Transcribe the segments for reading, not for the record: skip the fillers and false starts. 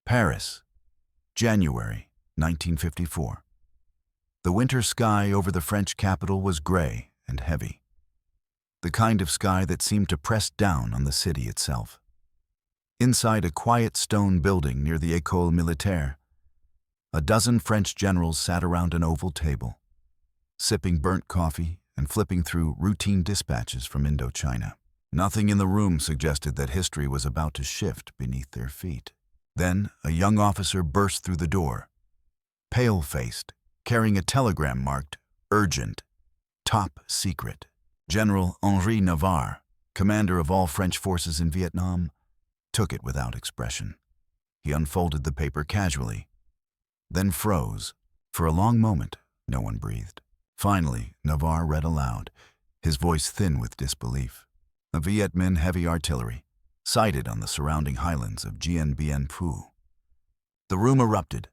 Paris, January 1954. The winter sky over the French capital was gray and heavy, the kind of sky that seemed to press down on the city itself. Inside a quiet stone building near the École Militaire, a dozen French generals sat around an oval table, sipping burnt coffee and flipping through routine dispatches from Indochina. Nothing in the room suggested that history was about to shift beneath their feet. Then a young officer burst through the door, pale-faced, carrying a telegram marked "Urgent, Top Secret." General Henri Navarre, commander of all French forces in Vietnam, took it without expression. He unfolded the paper casually, then froze. For a long moment, no one breathed. Finally, Navarre read aloud, his voice thin with disbelief. "The Viet Minh heavy artillery, sighted on the surrounding highlands of Dien Bien Phu." The room erupted.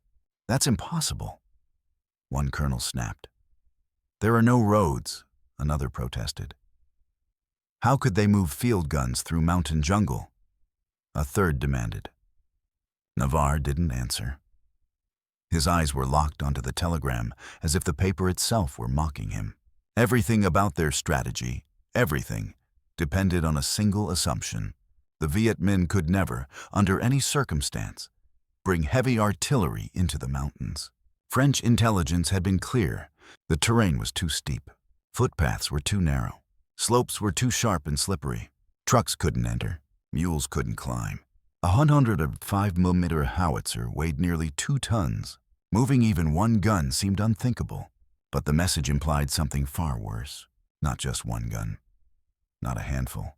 "That's impossible," one colonel snapped. "There are no roads," another protested. "How could they move field guns through mountain jungle?" a third demanded. Navarre didn't answer. His eyes were locked onto the telegram, as if the paper itself were mocking him. Everything about their strategy, everything, depended on a single assumption. The Viet Minh could never, under any circumstance, bring heavy artillery into the mountains. French intelligence had been clear. The terrain was too steep. Footpaths were too narrow. Slopes were too sharp and slippery. Trucks couldn't enter. Mules couldn't climb. A 105mm howitzer weighed nearly 2 tons. Moving even one gun seemed unthinkable. But the message implied something far worse. Not just one gun. Not a handful.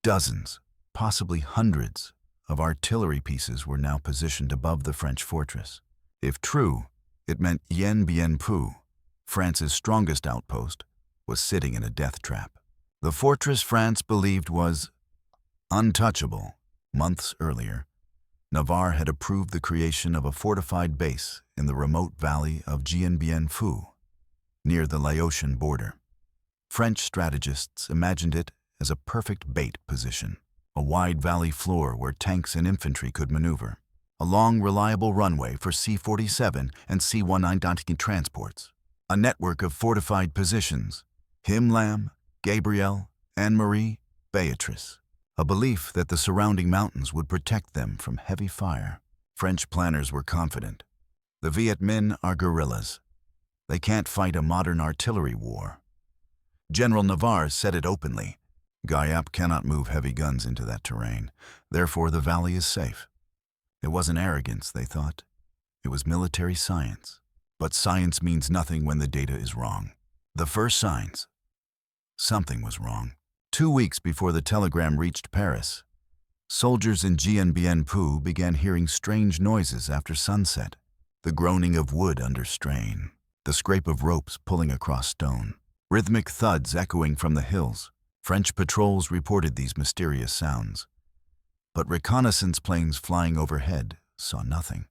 Dozens, possibly hundreds, of artillery pieces were now positioned above the French fortress. If true, it meant Dien Bien Phu, France's strongest outpost, was sitting in a death trap. The fortress France believed was untouchable. Months earlier, Navarre had approved the creation of a fortified base in the remote valley of Dien Bien Phu, near the Laotian border. French strategists imagined it as a perfect bait position, a wide valley floor where tanks and infantry could maneuver, a long, reliable runway for C-47 and C-119 transports, a network of fortified positions, Him-Lam, Gabriel, Anne-Marie, Beatrice, a belief that the surrounding mountains would protect them from heavy fire. French planners were confident. The Viet Minh are guerrillas. They can't fight a modern artillery war. General Navarre said it openly. Giap cannot move heavy guns into that terrain. Therefore, the valley is safe. It wasn't arrogance, they thought. It was military science. But science means nothing when the data is wrong. The first signs. Something was wrong. 2 weeks before the telegram reached Paris, soldiers in Dien Bien Phu began hearing strange noises after sunset. The groaning of wood under strain, the scrape of ropes pulling across stone, rhythmic thuds echoing from the hills. French patrols reported these mysterious sounds, but reconnaissance planes flying overhead saw nothing.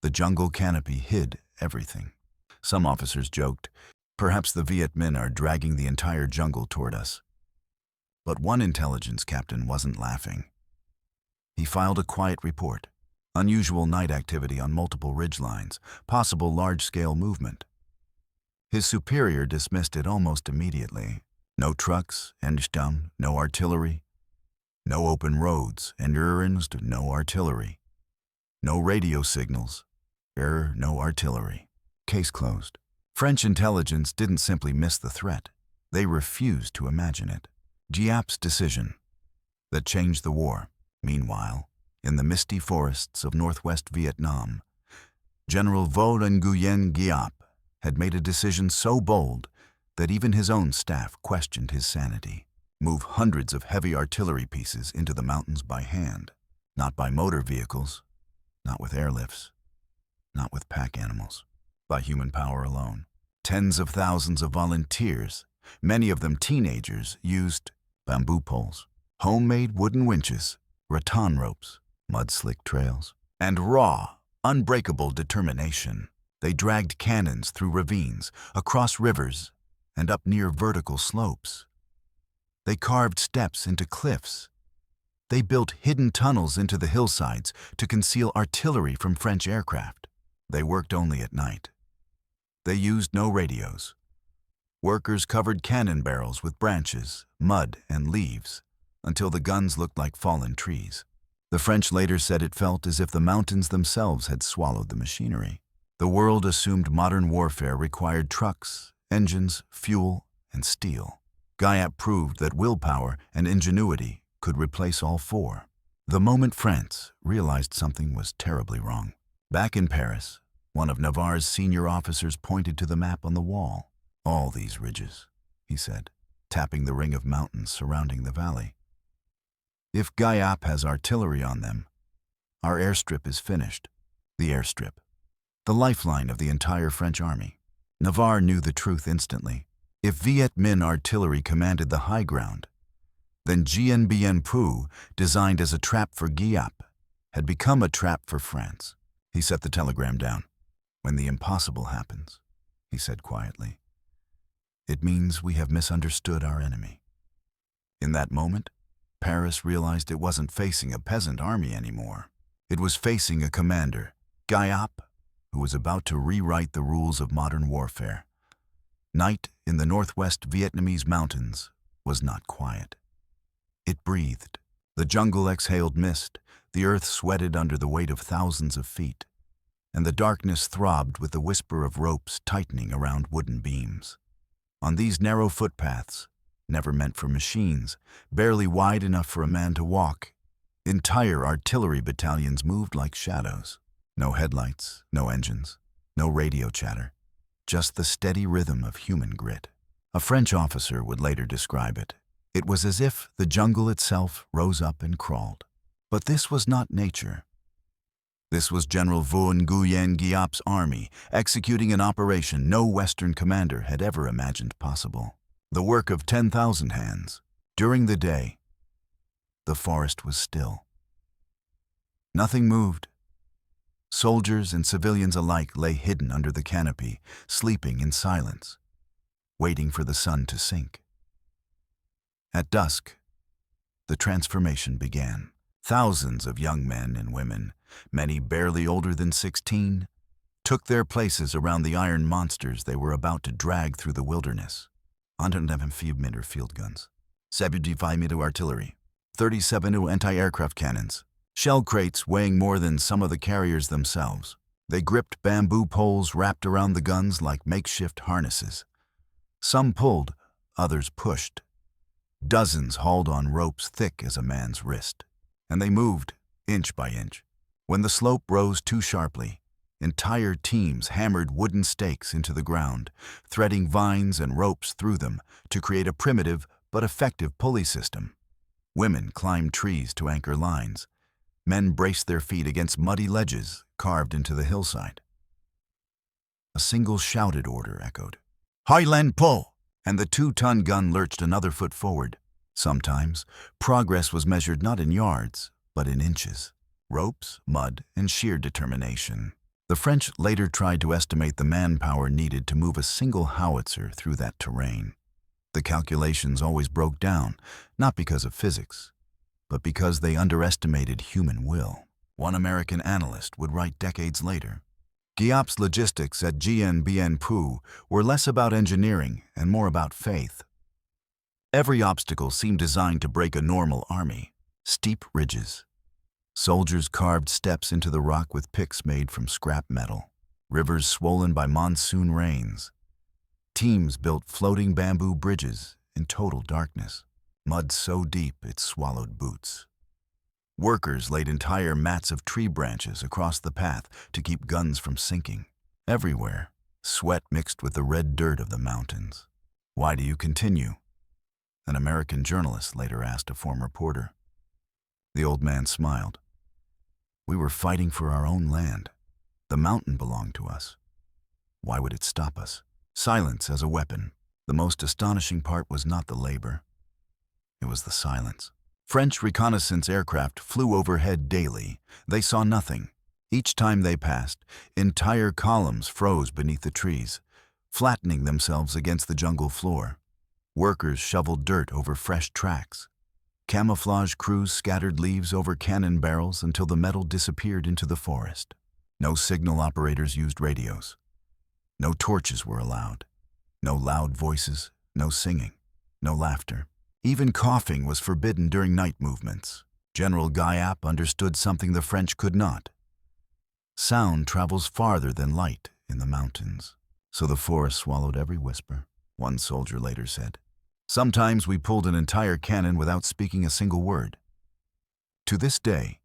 The jungle canopy hid everything. Some officers joked, "Perhaps the Viet Minh are dragging the entire jungle toward us." But one intelligence captain wasn't laughing. He filed a quiet report. Unusual night activity on multiple ridgelines, possible large-scale movement. His superior dismissed it almost immediately. No trucks, Endstone, no artillery. No open roads, Ernst, no artillery. No radio signals, no artillery. Case closed. French intelligence didn't simply miss the threat. They refused to imagine it. Giap's decision that changed the war. Meanwhile, in the misty forests of northwest Vietnam, General Võ Nguyên Giáp had made a decision so bold that even his own staff questioned his sanity. Move hundreds of heavy artillery pieces into the mountains by hand, not by motor vehicles, not with airlifts, not with pack animals, by human power alone. Tens of thousands of volunteers, many of them teenagers, used bamboo poles, homemade wooden winches, rattan ropes, mud-slick trails, and raw, unbreakable determination. They dragged cannons through ravines, across rivers, and up near vertical slopes. They carved steps into cliffs, They built hidden tunnels into the hillsides to conceal artillery from French aircraft. They worked only at night. They used no radios. Workers covered cannon barrels with branches, mud, and leaves until the guns looked like fallen trees. The French later said it felt as if the mountains themselves had swallowed the machinery. The world assumed modern warfare required trucks, engines, fuel, and steel. Giap proved that willpower and ingenuity could replace all four. The moment France realized something was terribly wrong. Back in Paris, one of Navarre's senior officers pointed to the map on the wall. "All these ridges," he said, tapping the ring of mountains surrounding the valley. "If Giap has artillery on them, our airstrip is finished." The airstrip, the lifeline of the entire French army. Navarre knew the truth instantly. If Viet Minh artillery commanded the high ground, then Điện Biên Phủ, designed as a trap for Giap, had become a trap for France. He set the telegram down. "When the impossible happens," he said quietly, "it means we have misunderstood our enemy." In that moment, Paris realized it wasn't facing a peasant army anymore. It was facing a commander, Giap, who was about to rewrite the rules of modern warfare. Night in the northwest Vietnamese mountains was not quiet. It breathed. The jungle exhaled mist, the earth sweated under the weight of thousands of feet, and the darkness throbbed with the whisper of ropes tightening around wooden beams. On these narrow footpaths, never meant for machines, barely wide enough for a man to walk, entire artillery battalions moved like shadows. No headlights, no engines, no radio chatter, just the steady rhythm of human grit. A French officer would later describe it. It was as if the jungle itself rose up and crawled. But this was not nature. This was General Võ Nguyên Giap's army executing an operation no Western commander had ever imagined possible. The work of 10,000 hands. During the day, the forest was still. Nothing moved. Soldiers and civilians alike lay hidden under the canopy, sleeping in silence, waiting for the sun to sink. At dusk, the transformation began. Thousands of young men and women, many barely older than 16, took their places around the iron monsters they were about to drag through the wilderness. 105mm field guns, 75mm artillery, 37mm anti-aircraft cannons, shell crates weighing more than some of the carriers themselves. They gripped bamboo poles wrapped around the guns like makeshift harnesses. Some pulled, others pushed. Dozens hauled on ropes thick as a man's wrist. And they moved, inch by inch. When the slope rose too sharply, entire teams hammered wooden stakes into the ground, threading vines and ropes through them to create a primitive but effective pulley system. Women climbed trees to anchor lines. Men braced their feet against muddy ledges carved into the hillside. A single shouted order echoed. "Highland pull!" And the 2-ton gun lurched another foot forward. Sometimes, progress was measured not in yards, but in inches. Ropes, mud, and sheer determination. The French later tried to estimate the manpower needed to move a single howitzer through that terrain. The calculations always broke down, not because of physics, but because they underestimated human will. One American analyst would write decades later, "Giap's logistics at Điện Biên Phủ were less about engineering and more about faith. Every obstacle seemed designed to break a normal army. Steep ridges. Soldiers carved steps into the rock with picks made from scrap metal. Rivers swollen by monsoon rains. Teams built floating bamboo bridges in total darkness. Mud so deep it swallowed boots. Workers laid entire mats of tree branches across the path to keep guns from sinking. Everywhere, sweat mixed with the red dirt of the mountains. "Why do you continue?" an American journalist later asked a former porter. The old man smiled. "We were fighting for our own land. The mountain belonged to us. Why would it stop us?" Silence as a weapon. The most astonishing part was not the labor. It was the silence. French reconnaissance aircraft flew overhead daily. They saw nothing. Each time they passed, entire columns froze beneath the trees, flattening themselves against the jungle floor. Workers shoveled dirt over fresh tracks. Camouflage crews scattered leaves over cannon barrels until the metal disappeared into the forest. No signal operators used radios. No torches were allowed. No loud voices, no singing, no laughter. Even coughing was forbidden during night movements. General Giap understood something the French could not. Sound travels farther than light in the mountains. So the forest swallowed every whisper, one soldier later said. Sometimes we pulled an entire cannon without speaking a single word. To this day,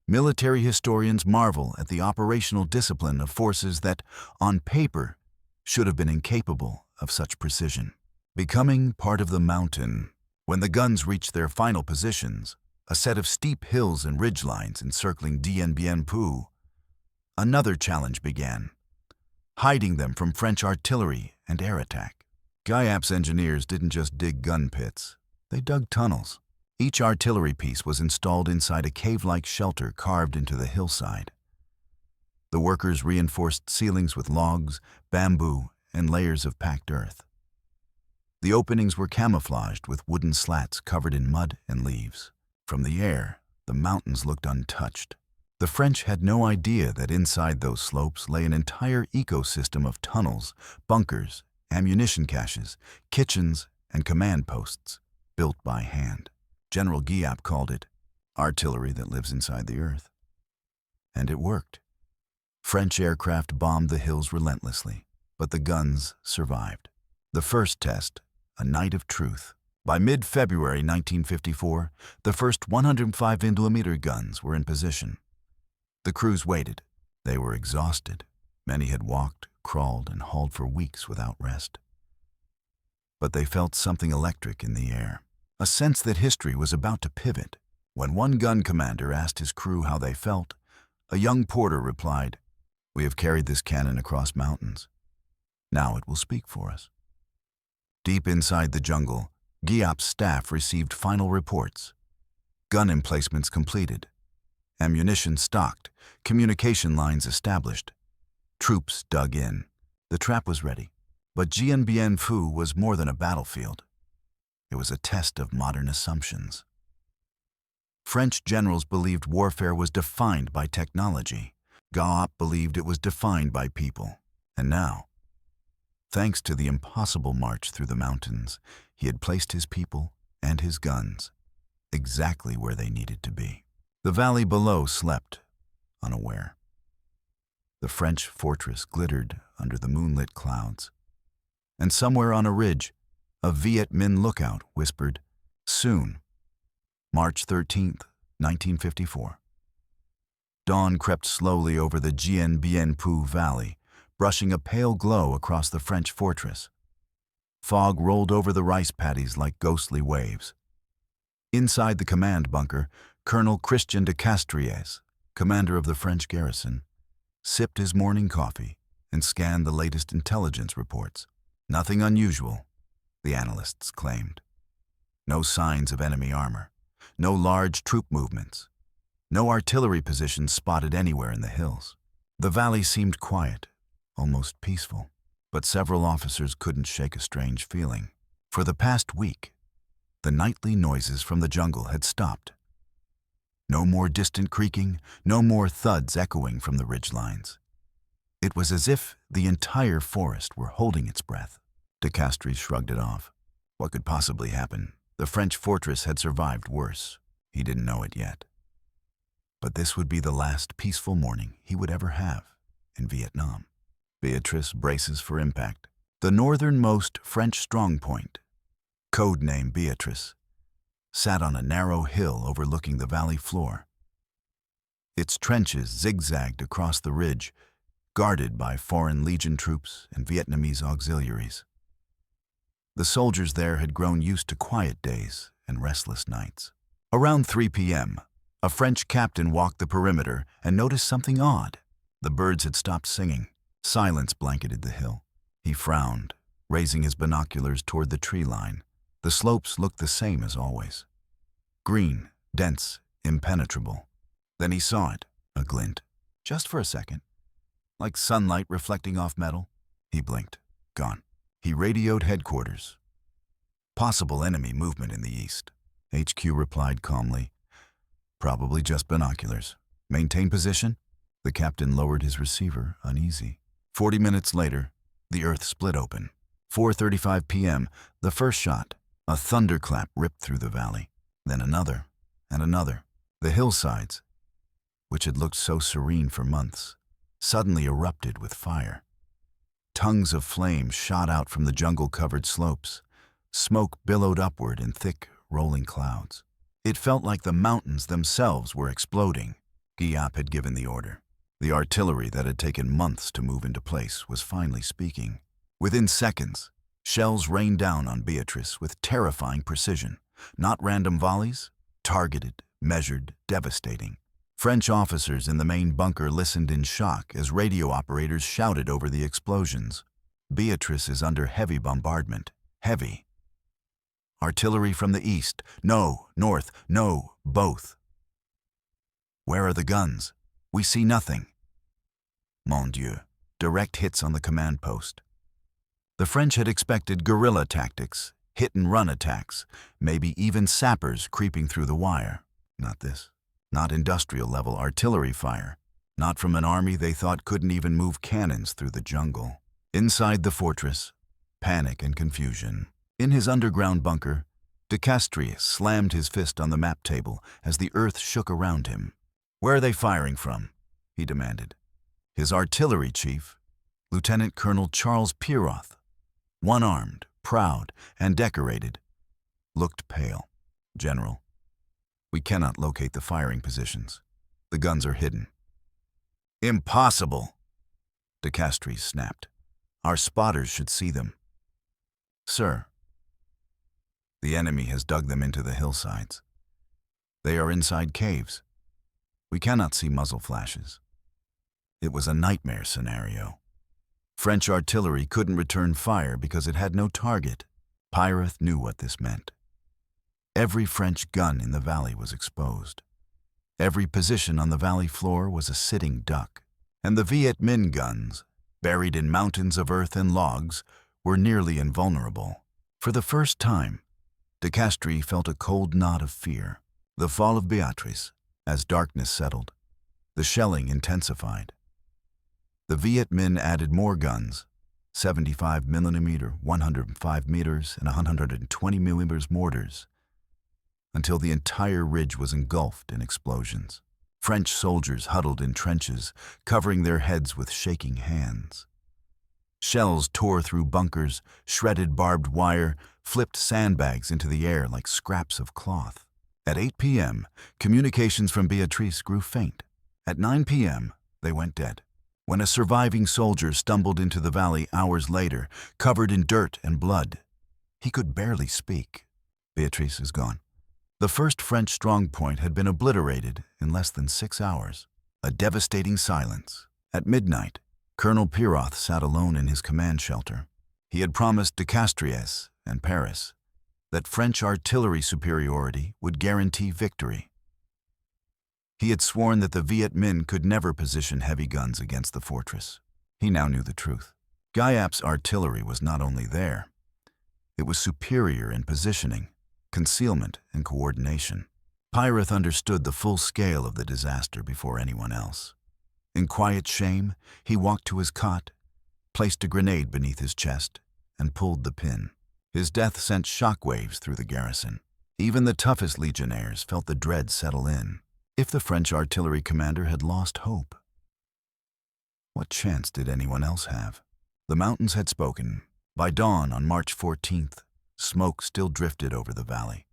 military historians marvel at the operational discipline of forces that, on paper, should have been incapable of such precision. Becoming part of the mountain, when the guns reached their final positions, a set of steep hills and ridgelines encircling Điện Biên Phủ, another challenge began, hiding them from French artillery and air attack. Giap's engineers didn't just dig gun pits, they dug tunnels. Each artillery piece was installed inside a cave-like shelter carved into the hillside. The workers reinforced ceilings with logs, bamboo, and layers of packed earth. The openings were camouflaged with wooden slats covered in mud and leaves. From the air, the mountains looked untouched. The French had no idea that inside those slopes lay an entire ecosystem of tunnels, bunkers, ammunition caches, kitchens, and command posts, built by hand. General Giap called it artillery that lives inside the earth. And it worked. French aircraft bombed the hills relentlessly, but the guns survived. The first test, a night of truth. By mid-February 1954, the first 105mm guns were in position. The crews waited. They were exhausted. Many had walked, crawled, and hauled for weeks without rest. But they felt something electric in the air, a sense that history was about to pivot. When one gun commander asked his crew how they felt, a young porter replied, "We have carried this cannon across mountains. Now it will speak for us." Deep inside the jungle, Giap's staff received final reports. Gun emplacements completed, ammunition stocked, communication lines established. Troops dug in. The trap was ready. But Điện Biên Phủ was more than a battlefield. It was a test of modern assumptions. French generals believed warfare was defined by technology. Giap believed it was defined by people. And now, thanks to the impossible march through the mountains, he had placed his people and his guns exactly where they needed to be. The valley below slept, unaware. The French fortress glittered under the moonlit clouds. And somewhere on a ridge, a Việt Minh lookout whispered, "Soon, March 13th, 1954. Dawn crept slowly over the Điện Biên Phủ valley, brushing a pale glow across the French fortress. Fog rolled over the rice paddies like ghostly waves. Inside the command bunker, Colonel Christian de Castries, commander of the French garrison, sipped his morning coffee and scanned the latest intelligence reports. Nothing unusual, the analysts claimed. No signs of enemy armor, no large troop movements, no artillery positions spotted anywhere in the hills. The valley seemed quiet, almost peaceful, but several officers couldn't shake a strange feeling. For the past week, the nightly noises from the jungle had stopped. No more distant creaking, no more thuds echoing from the ridgelines. It was as if the entire forest were holding its breath. De Castries shrugged it off. What could possibly happen? The French fortress had survived worse. He didn't know it yet. But this would be the last peaceful morning he would ever have in Vietnam. Beatrice braces for impact. The northernmost French strongpoint, code-name Beatrice, sat on a narrow hill overlooking the valley floor. Its trenches zigzagged across the ridge, guarded by Foreign Legion troops and Vietnamese auxiliaries. The soldiers there had grown used to quiet days and restless nights. Around 3 p.m., a French captain walked the perimeter and noticed something odd. The birds had stopped singing. Silence blanketed the hill. He frowned, raising his binoculars toward the tree line. The slopes looked the same as always. Green, dense, impenetrable. Then he saw it, a glint, just for a second. Like sunlight reflecting off metal. He blinked. Gone. He radioed headquarters. Possible enemy movement in the east. HQ replied calmly. Probably just binoculars. Maintain position? The captain lowered his receiver, uneasy. 40 minutes later, the earth split open. 4:35 p.m., the first shot. A thunderclap ripped through the valley. Then another, and another. The hillsides, which had looked so serene for months, suddenly erupted with fire. Tongues of flame shot out from the jungle-covered slopes. Smoke billowed upward in thick, rolling clouds. It felt like the mountains themselves were exploding. Giap had given the order. The artillery that had taken months to move into place was finally speaking. Within seconds, shells rained down on Beatrice with terrifying precision. Not random volleys, targeted, measured, devastating. French officers in the main bunker listened in shock as radio operators shouted over the explosions. Beatrice is under heavy bombardment. Heavy. Artillery from the east. No, north, no, both. Where are the guns? We see nothing. Mon Dieu. Direct hits on the command post. The French had expected guerrilla tactics, hit-and-run attacks, maybe even sappers creeping through the wire. Not this. Not industrial-level artillery fire. Not from an army they thought couldn't even move cannons through the jungle. Inside the fortress, panic and confusion. In his underground bunker, de Castries slammed his fist on the map table as the earth shook around him. "Where are they firing from?" he demanded. His artillery chief, Lieutenant Colonel Charles Piroth, one-armed, proud, and decorated, looked pale. "General, we cannot locate the firing positions. The guns are hidden." "Impossible!" de Castries snapped. "Our spotters should see them." "Sir, the enemy has dug them into the hillsides. They are inside caves. We cannot see muzzle flashes." It was a nightmare scenario. French artillery couldn't return fire because it had no target. Piroth knew what this meant. Every French gun in the valley was exposed. Every position on the valley floor was a sitting duck. And the Viet Minh guns, buried in mountains of earth and logs, were nearly invulnerable. For the first time, de Castries felt a cold knot of fear. The fall of Beatrice, as darkness settled, the shelling intensified. The Viet Minh added more guns, 75 mm, 105 meters, and 120 mm mortars, until the entire ridge was engulfed in explosions. French soldiers huddled in trenches, covering their heads with shaking hands. Shells tore through bunkers, shredded barbed wire, flipped sandbags into the air like scraps of cloth. At 8 p.m., communications from Beatrice grew faint. At 9 p.m., they went dead. When a surviving soldier stumbled into the valley hours later, covered in dirt and blood, he could barely speak. "Beatrice is gone." The first French strongpoint had been obliterated in less than 6 hours. A devastating silence. At midnight, Colonel Piroth sat alone in his command shelter. He had promised de Castries and Paris that French artillery superiority would guarantee victory. He had sworn that the Viet Minh could never position heavy guns against the fortress. He now knew the truth. Giap's artillery was not only there, it was superior in positioning, concealment, and coordination. Piroth understood the full scale of the disaster before anyone else. In quiet shame, he walked to his cot, placed a grenade beneath his chest, and pulled the pin. His death sent shockwaves through the garrison. Even the toughest legionnaires felt the dread settle in. If the French artillery commander had lost hope, what chance did anyone else have? The mountains had spoken. By dawn on March 14th, smoke still drifted over the valley.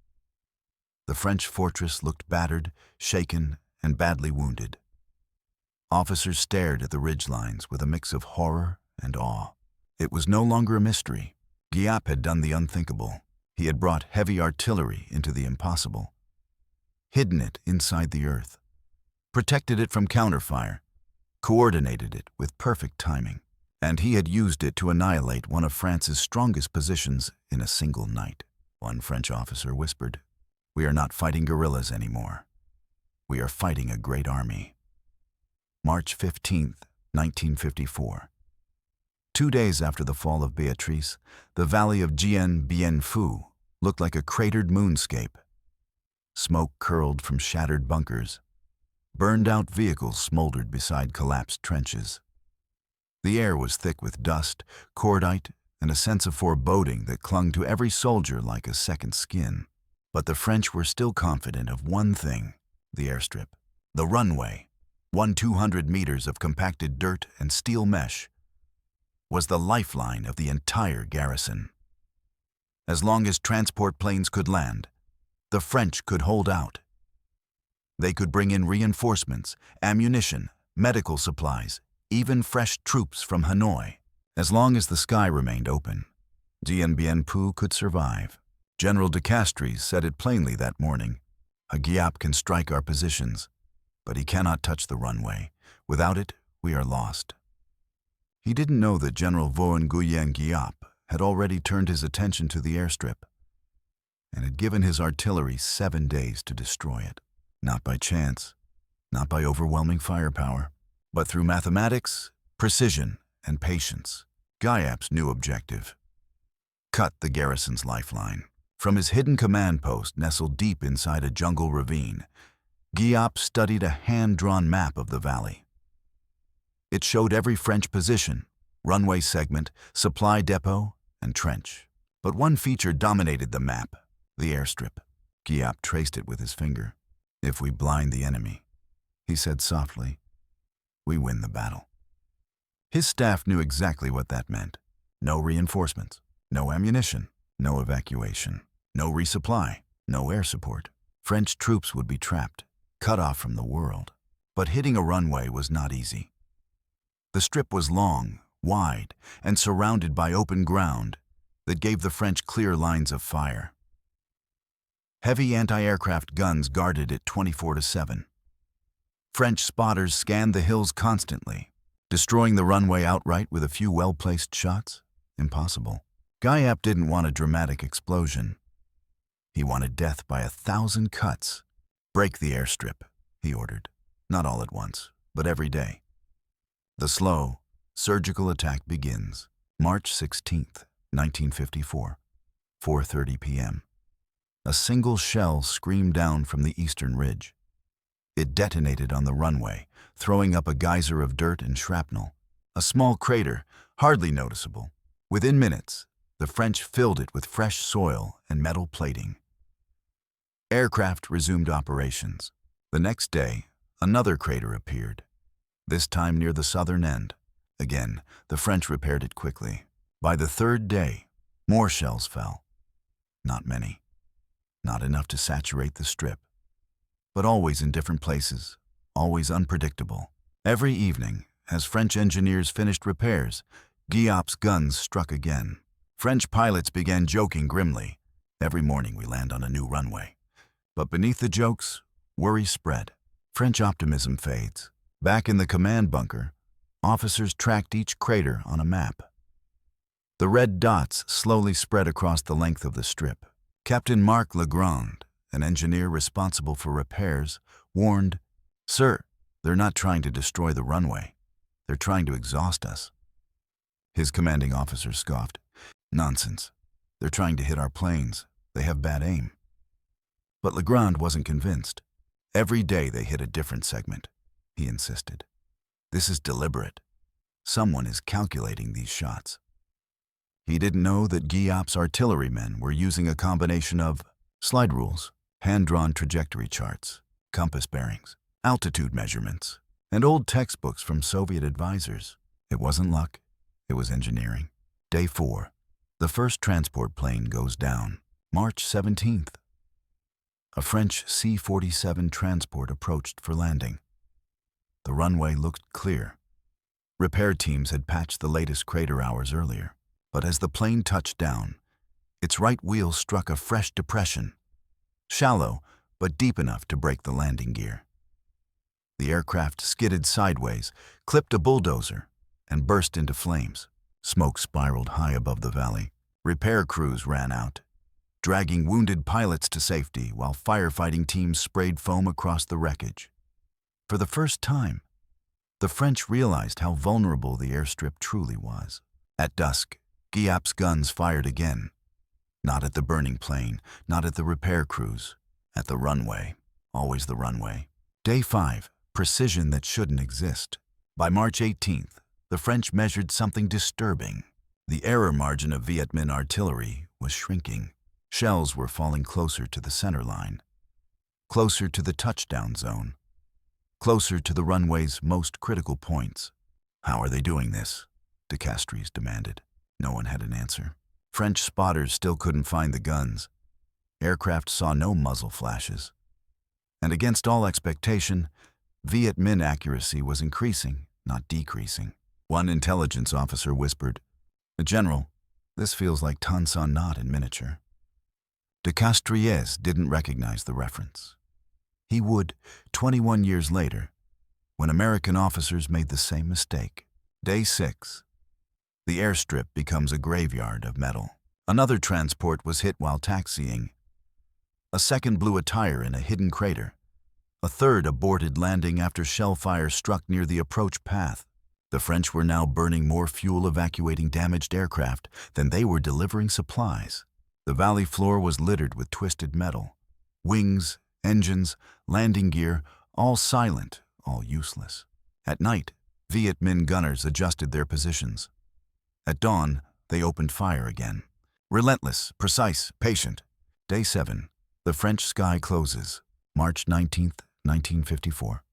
The French fortress looked battered, shaken, and badly wounded. Officers stared at the ridgelines with a mix of horror and awe. It was no longer a mystery. Giap had done the unthinkable. He had brought heavy artillery into the impossible, hidden it inside the earth, protected it from counterfire, coordinated it with perfect timing, and he had used it to annihilate one of France's strongest positions in a single night. One French officer whispered, "We are not fighting guerrillas anymore. We are fighting a great army." March 15th, 1954. 2 days after the fall of Beatrice, the valley of Dien Bien Phu looked like a cratered moonscape. smoke curled from shattered bunkers. Burned-out vehicles smoldered beside collapsed trenches. The air was thick with dust, cordite, and a sense of foreboding that clung to every soldier like a second skin. But the French were still confident of one thing: the airstrip. The runway, 200 meters of compacted dirt and steel mesh, was the lifeline of the entire garrison. As long as transport planes could land, the French could hold out. They could bring in reinforcements, ammunition, medical supplies, even fresh troops from Hanoi. As long as the sky remained open, Dien Bien Phu could survive. General de Castries said it plainly that morning: "A Giap can strike our positions, but he cannot touch the runway. Without it, we are lost." He didn't know that General Võ Nguyên Giáp had already turned his attention to the airstrip and had given his artillery 7 days to destroy it. Not by chance, not by overwhelming firepower, but through mathematics, precision, and patience. Giap's new objective: cut the garrison's lifeline. From his hidden command post nestled deep inside a jungle ravine, Giap studied a hand-drawn map of the valley. It showed every French position, runway segment, supply depot, and trench. But one feature dominated the map: the airstrip. Giap traced it with his finger. "If we blind the enemy," he said softly, "we win the battle." His staff knew exactly what that meant. No reinforcements, no ammunition, no evacuation, no resupply, no air support. French troops would be trapped, cut off from the world. But hitting a runway was not easy. The strip was long, wide, and surrounded by open ground that gave the French clear lines of fire. Heavy anti-aircraft guns guarded it 24/7. French spotters scanned the hills constantly. Destroying the runway outright with a few well-placed shots? Impossible. Giap didn't want a dramatic explosion. He wanted death by 1,000 cuts. "Break the airstrip," he ordered. Not all at once, but every day. The slow, surgical attack begins. March 16th, 1954, 4:30 p.m. A single shell screamed down from the eastern ridge. It detonated on the runway, throwing up a geyser of dirt and shrapnel. A small crater, hardly noticeable. Within minutes, the French filled it with fresh soil and metal plating. Aircraft resumed operations. The next day, another crater appeared, this time near the southern end. Again, the French repaired it quickly. By the third day, more shells fell. Not many. Not enough to saturate the strip. But always in different places, always unpredictable. Every evening, as French engineers finished repairs, Giap's guns struck again. French pilots began joking grimly: "Every morning we land on a new runway." But beneath the jokes, worry spread. French optimism fades. Back in the command bunker, officers tracked each crater on a map. The red dots slowly spread across the length of the strip. Captain Marc Legrand, an engineer responsible for repairs, warned, "Sir, they're not trying to destroy the runway. They're trying to exhaust us." His commanding officer scoffed, "Nonsense. They're trying to hit our planes. They have bad aim." But Legrand wasn't convinced. "Every day they hit a different segment," he insisted. "This is deliberate. Someone is calculating these shots." He didn't know that Giap's artillerymen were using a combination of slide rules, hand-drawn trajectory charts, compass bearings, altitude measurements, and old textbooks from Soviet advisors. It wasn't luck, it was engineering. Day 4. The first transport plane goes down. March 17th. A French C-47 transport approached for landing. The runway looked clear. Repair teams had patched the latest crater hours earlier. But as the plane touched down, its right wheel struck a fresh depression, shallow but deep enough to break the landing gear. The aircraft skidded sideways, clipped a bulldozer, and burst into flames. Smoke spiraled high above the valley. Repair crews ran out, dragging wounded pilots to safety while firefighting teams sprayed foam across the wreckage. For the first time, the French realized how vulnerable the airstrip truly was. At dusk, Giap's guns fired again. Not at the burning plane, not at the repair crews, At the runway, always the runway. Day 5, precision that shouldn't exist. By March 18th, the French measured something disturbing. The error margin of Viet Minh artillery was shrinking. Shells were falling closer to the center line, closer to the touchdown zone, closer to the runway's most critical points. How are they doing this? De Castries demanded. No one had an answer. French spotters still couldn't find the guns. Aircraft saw no muzzle flashes. And against all expectation, Viet Minh accuracy was increasing, not decreasing. One intelligence officer whispered, "General, this feels like Tan Son Nhut in miniature." De Castries didn't recognize the reference. He would 21 years later, when American officers made the same mistake. Day 6. The airstrip becomes a graveyard of metal. Another transport was hit while taxiing. A second blew a tire in a hidden crater. A third aborted landing after shell fire struck near the approach path. The French were now burning more fuel evacuating damaged aircraft than they were delivering supplies. The valley floor was littered with twisted metal. Wings, engines, landing gear, all silent, all useless. At night, Viet Minh gunners adjusted their positions. At dawn, they opened fire again. Relentless, precise, patient. Day 7. The French sky closes. March 19th, 1954.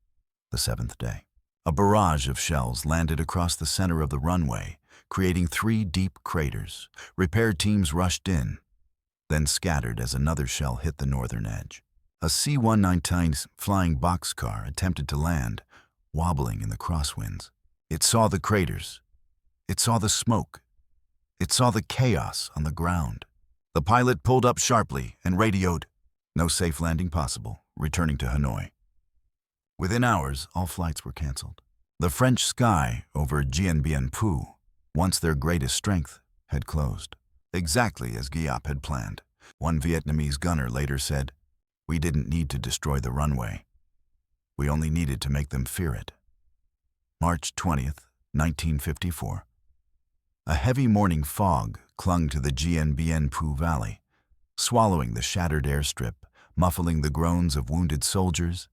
The 7th day. A barrage of shells landed across the center of the runway, creating 3 deep craters. Repair teams rushed in, then scattered as another shell hit the northern edge. A C-119 flying boxcar attempted to land, wobbling in the crosswinds. It saw the craters. It saw the smoke. It saw the chaos on the ground. The pilot pulled up sharply and radioed, "No safe landing possible, returning to Hanoi." Within hours, all flights were canceled. The French sky over Điện Biên Phủ, once their greatest strength, had closed. Exactly as Giap had planned. One Vietnamese gunner later said, "We didn't need to destroy the runway. We only needed to make them fear it." March 20th, 1954. A heavy morning fog clung to the Điện Biên Phủ Valley, swallowing the shattered airstrip, muffling the groans of wounded soldiers,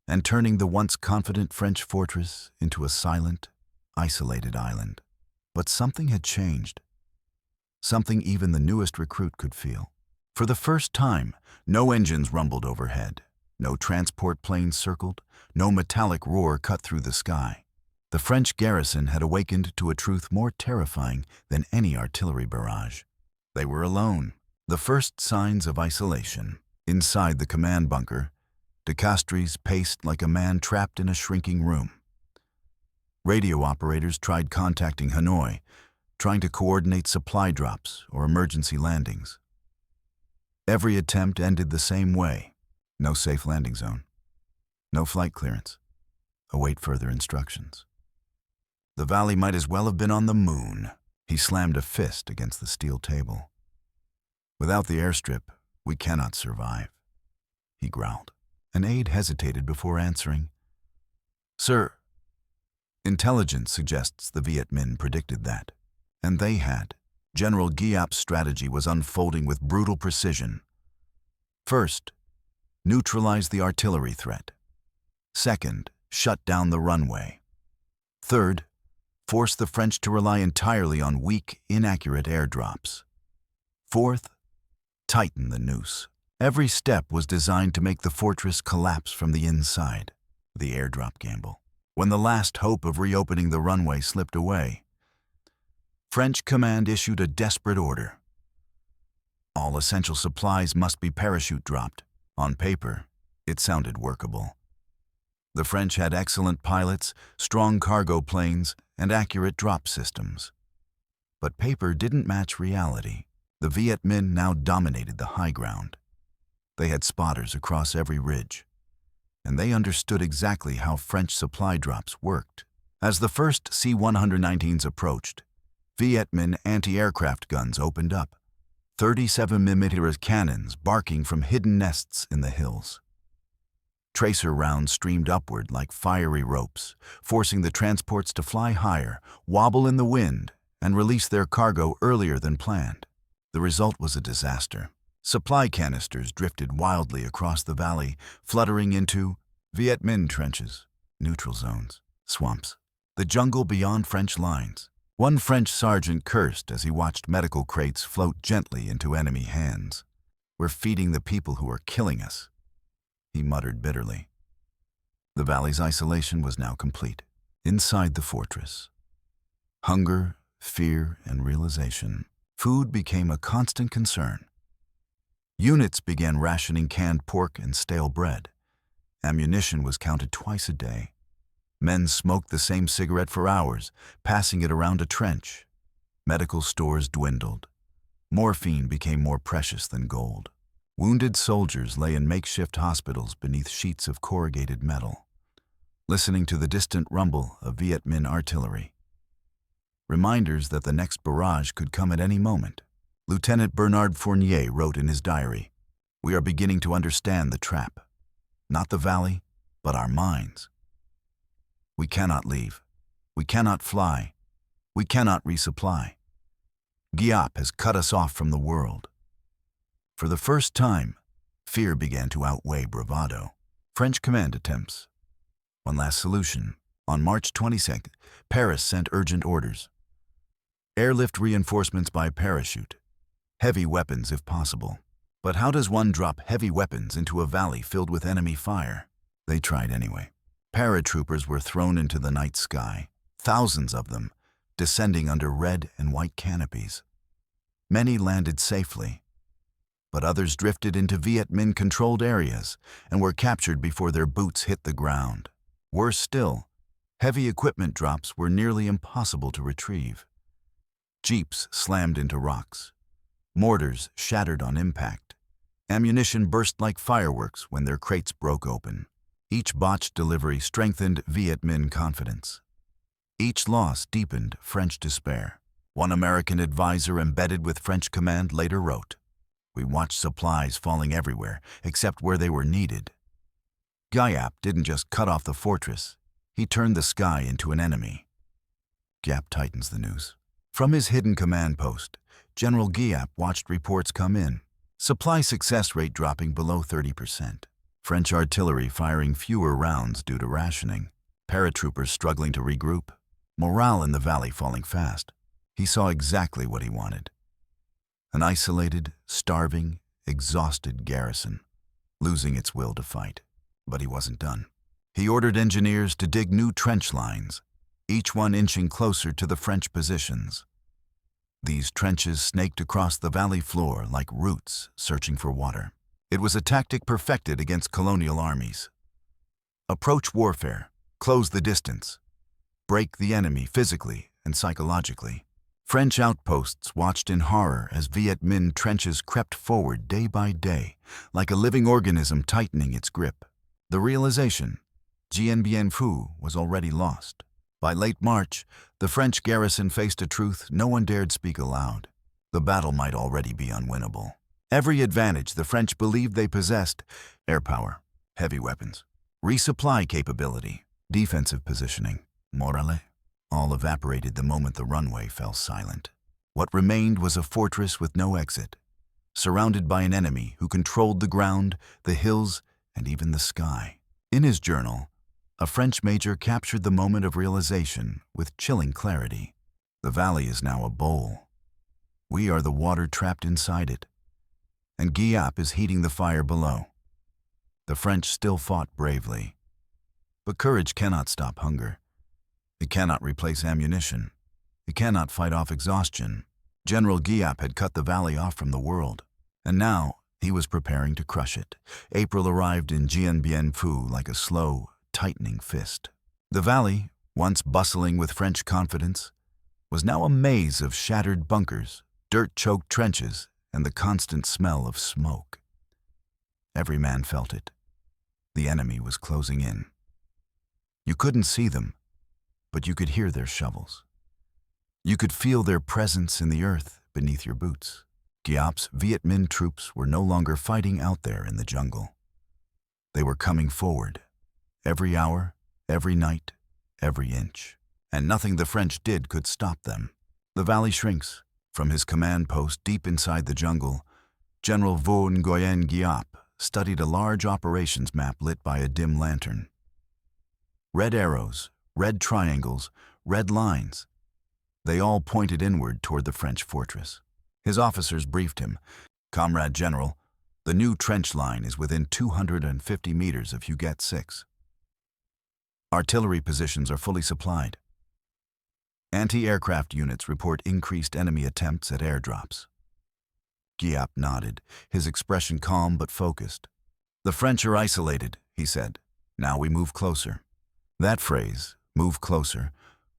and turning the once confident French fortress into a silent, isolated island. But something had changed. Something even the newest recruit could feel. For the first time, no engines rumbled overhead, no transport planes circled, no metallic roar cut through the sky. The French garrison had awakened to a truth more terrifying than any artillery barrage. They were alone. The first signs of isolation. Inside the command bunker, De Castries paced like a man trapped in a shrinking room. Radio operators tried contacting Hanoi, trying to coordinate supply drops or emergency landings. Every attempt ended the same way. No safe landing zone. No flight clearance. Await further instructions. The valley might as well have been on the moon. He slammed a fist against the steel table. "Without the airstrip, we cannot survive," he growled. An aide hesitated before answering. "Sir, intelligence suggests the Viet Minh predicted that." And they had. General Giap's strategy was unfolding with brutal precision. First, neutralize the artillery threat. Second, shut down the runway. Third, force the French to rely entirely on weak, inaccurate airdrops. Fourth, tighten the noose. Every step was designed to make the fortress collapse from the inside. The airdrop gamble. When the last hope of reopening the runway slipped away, French command issued a desperate order. All essential supplies must be parachute dropped. On paper, it sounded workable. The French had excellent pilots, strong cargo planes, and accurate drop systems. But paper didn't match reality. The Viet Minh now dominated the high ground. They had spotters across every ridge, and they understood exactly how French supply drops worked. As the first C-119s approached, Viet Minh anti-aircraft guns opened up, 37mm cannons barking from hidden nests in the hills. Tracer rounds streamed upward like fiery ropes, forcing the transports to fly higher, wobble in the wind, and release their cargo earlier than planned. The result was a disaster. Supply canisters drifted wildly across the valley, fluttering into Viet Minh trenches, neutral zones, swamps, the jungle beyond French lines. One French sergeant cursed as he watched medical crates float gently into enemy hands. "We're feeding the people who are killing us," he muttered bitterly. The valley's isolation was now complete. Inside the fortress, hunger, fear, and realization, food became a constant concern. Units began rationing canned pork and stale bread. Ammunition was counted twice a day. Men smoked the same cigarette for hours, passing it around a trench. Medical stores dwindled. Morphine became more precious than gold. Wounded soldiers lay in makeshift hospitals beneath sheets of corrugated metal, listening to the distant rumble of Viet Minh artillery. Reminders that the next barrage could come at any moment. Lieutenant Bernard Fournier wrote in his diary, "We are beginning to understand the trap. Not the valley, but our minds. We cannot leave. We cannot fly. We cannot resupply. Giap has cut us off from the world." For the first time, fear began to outweigh bravado. French command attempts. One last solution. On March 22nd, Paris sent urgent orders. Airlift reinforcements by parachute. Heavy weapons if possible. But how does one drop heavy weapons into a valley filled with enemy fire? They tried anyway. Paratroopers were thrown into the night sky, thousands of them, descending under red and white canopies. Many landed safely, but others drifted into Viet Minh-controlled areas and were captured before their boots hit the ground. Worse still, heavy equipment drops were nearly impossible to retrieve. Jeeps slammed into rocks. Mortars shattered on impact. Ammunition burst like fireworks when their crates broke open. Each botched delivery strengthened Viet Minh confidence. Each loss deepened French despair. One American advisor embedded with French command later wrote, "We watched supplies falling everywhere, except where they were needed." Giap didn't just cut off the fortress, he turned the sky into an enemy. Giap tightens the news. From his hidden command post, General Giap watched reports come in. Supply success rate dropping below 30%. French artillery firing fewer rounds due to rationing. Paratroopers struggling to regroup. Morale in the valley falling fast. He saw exactly what he wanted. An isolated, starving, exhausted garrison, losing its will to fight. But he wasn't done. He ordered engineers to dig new trench lines, each one inching closer to the French positions. These trenches snaked across the valley floor like roots searching for water. It was a tactic perfected against colonial armies. Approach warfare, close the distance, break the enemy physically and psychologically. French outposts watched in horror as Viet Minh trenches crept forward day by day, like a living organism tightening its grip. The realization, Điện Biên Phủ was already lost. By late March, the French garrison faced a truth no one dared speak aloud. The battle might already be unwinnable. Every advantage the French believed they possessed, air power, heavy weapons, resupply capability, defensive positioning, morale, all evaporated the moment the runway fell silent. What remained was a fortress with no exit, surrounded by an enemy who controlled the ground, the hills, and even the sky. In his journal, a French major captured the moment of realization with chilling clarity. The valley is now a bowl. We are the water trapped inside it, and Giap is heating the fire below. The French still fought bravely. But courage cannot stop hunger. It cannot replace ammunition. It cannot fight off exhaustion. General Giap had cut the valley off from the world, and now he was preparing to crush it. April arrived in Điện Biên Phủ like a slow, tightening fist. The valley, once bustling with French confidence, was now a maze of shattered bunkers, dirt-choked trenches, and the constant smell of smoke. Every man felt it. The enemy was closing in. You couldn't see them, but you could hear their shovels. You could feel their presence in the earth beneath your boots. Giap's Viet Minh troops were no longer fighting out there in the jungle. They were coming forward, every hour, every night, every inch, and nothing the French did could stop them. The valley shrinks. From his command post deep inside the jungle, General Võ Nguyên Giáp studied a large operations map lit by a dim lantern. Red arrows, red triangles, red lines. They all pointed inward toward the French fortress. His officers briefed him. "Comrade General, the new trench line is within 250 meters of Huguet 6. Artillery positions are fully supplied. Anti-aircraft units report increased enemy attempts at airdrops." Giap nodded, his expression calm but focused. "The French are isolated," he said. "Now we move closer." That phrase, "move closer,"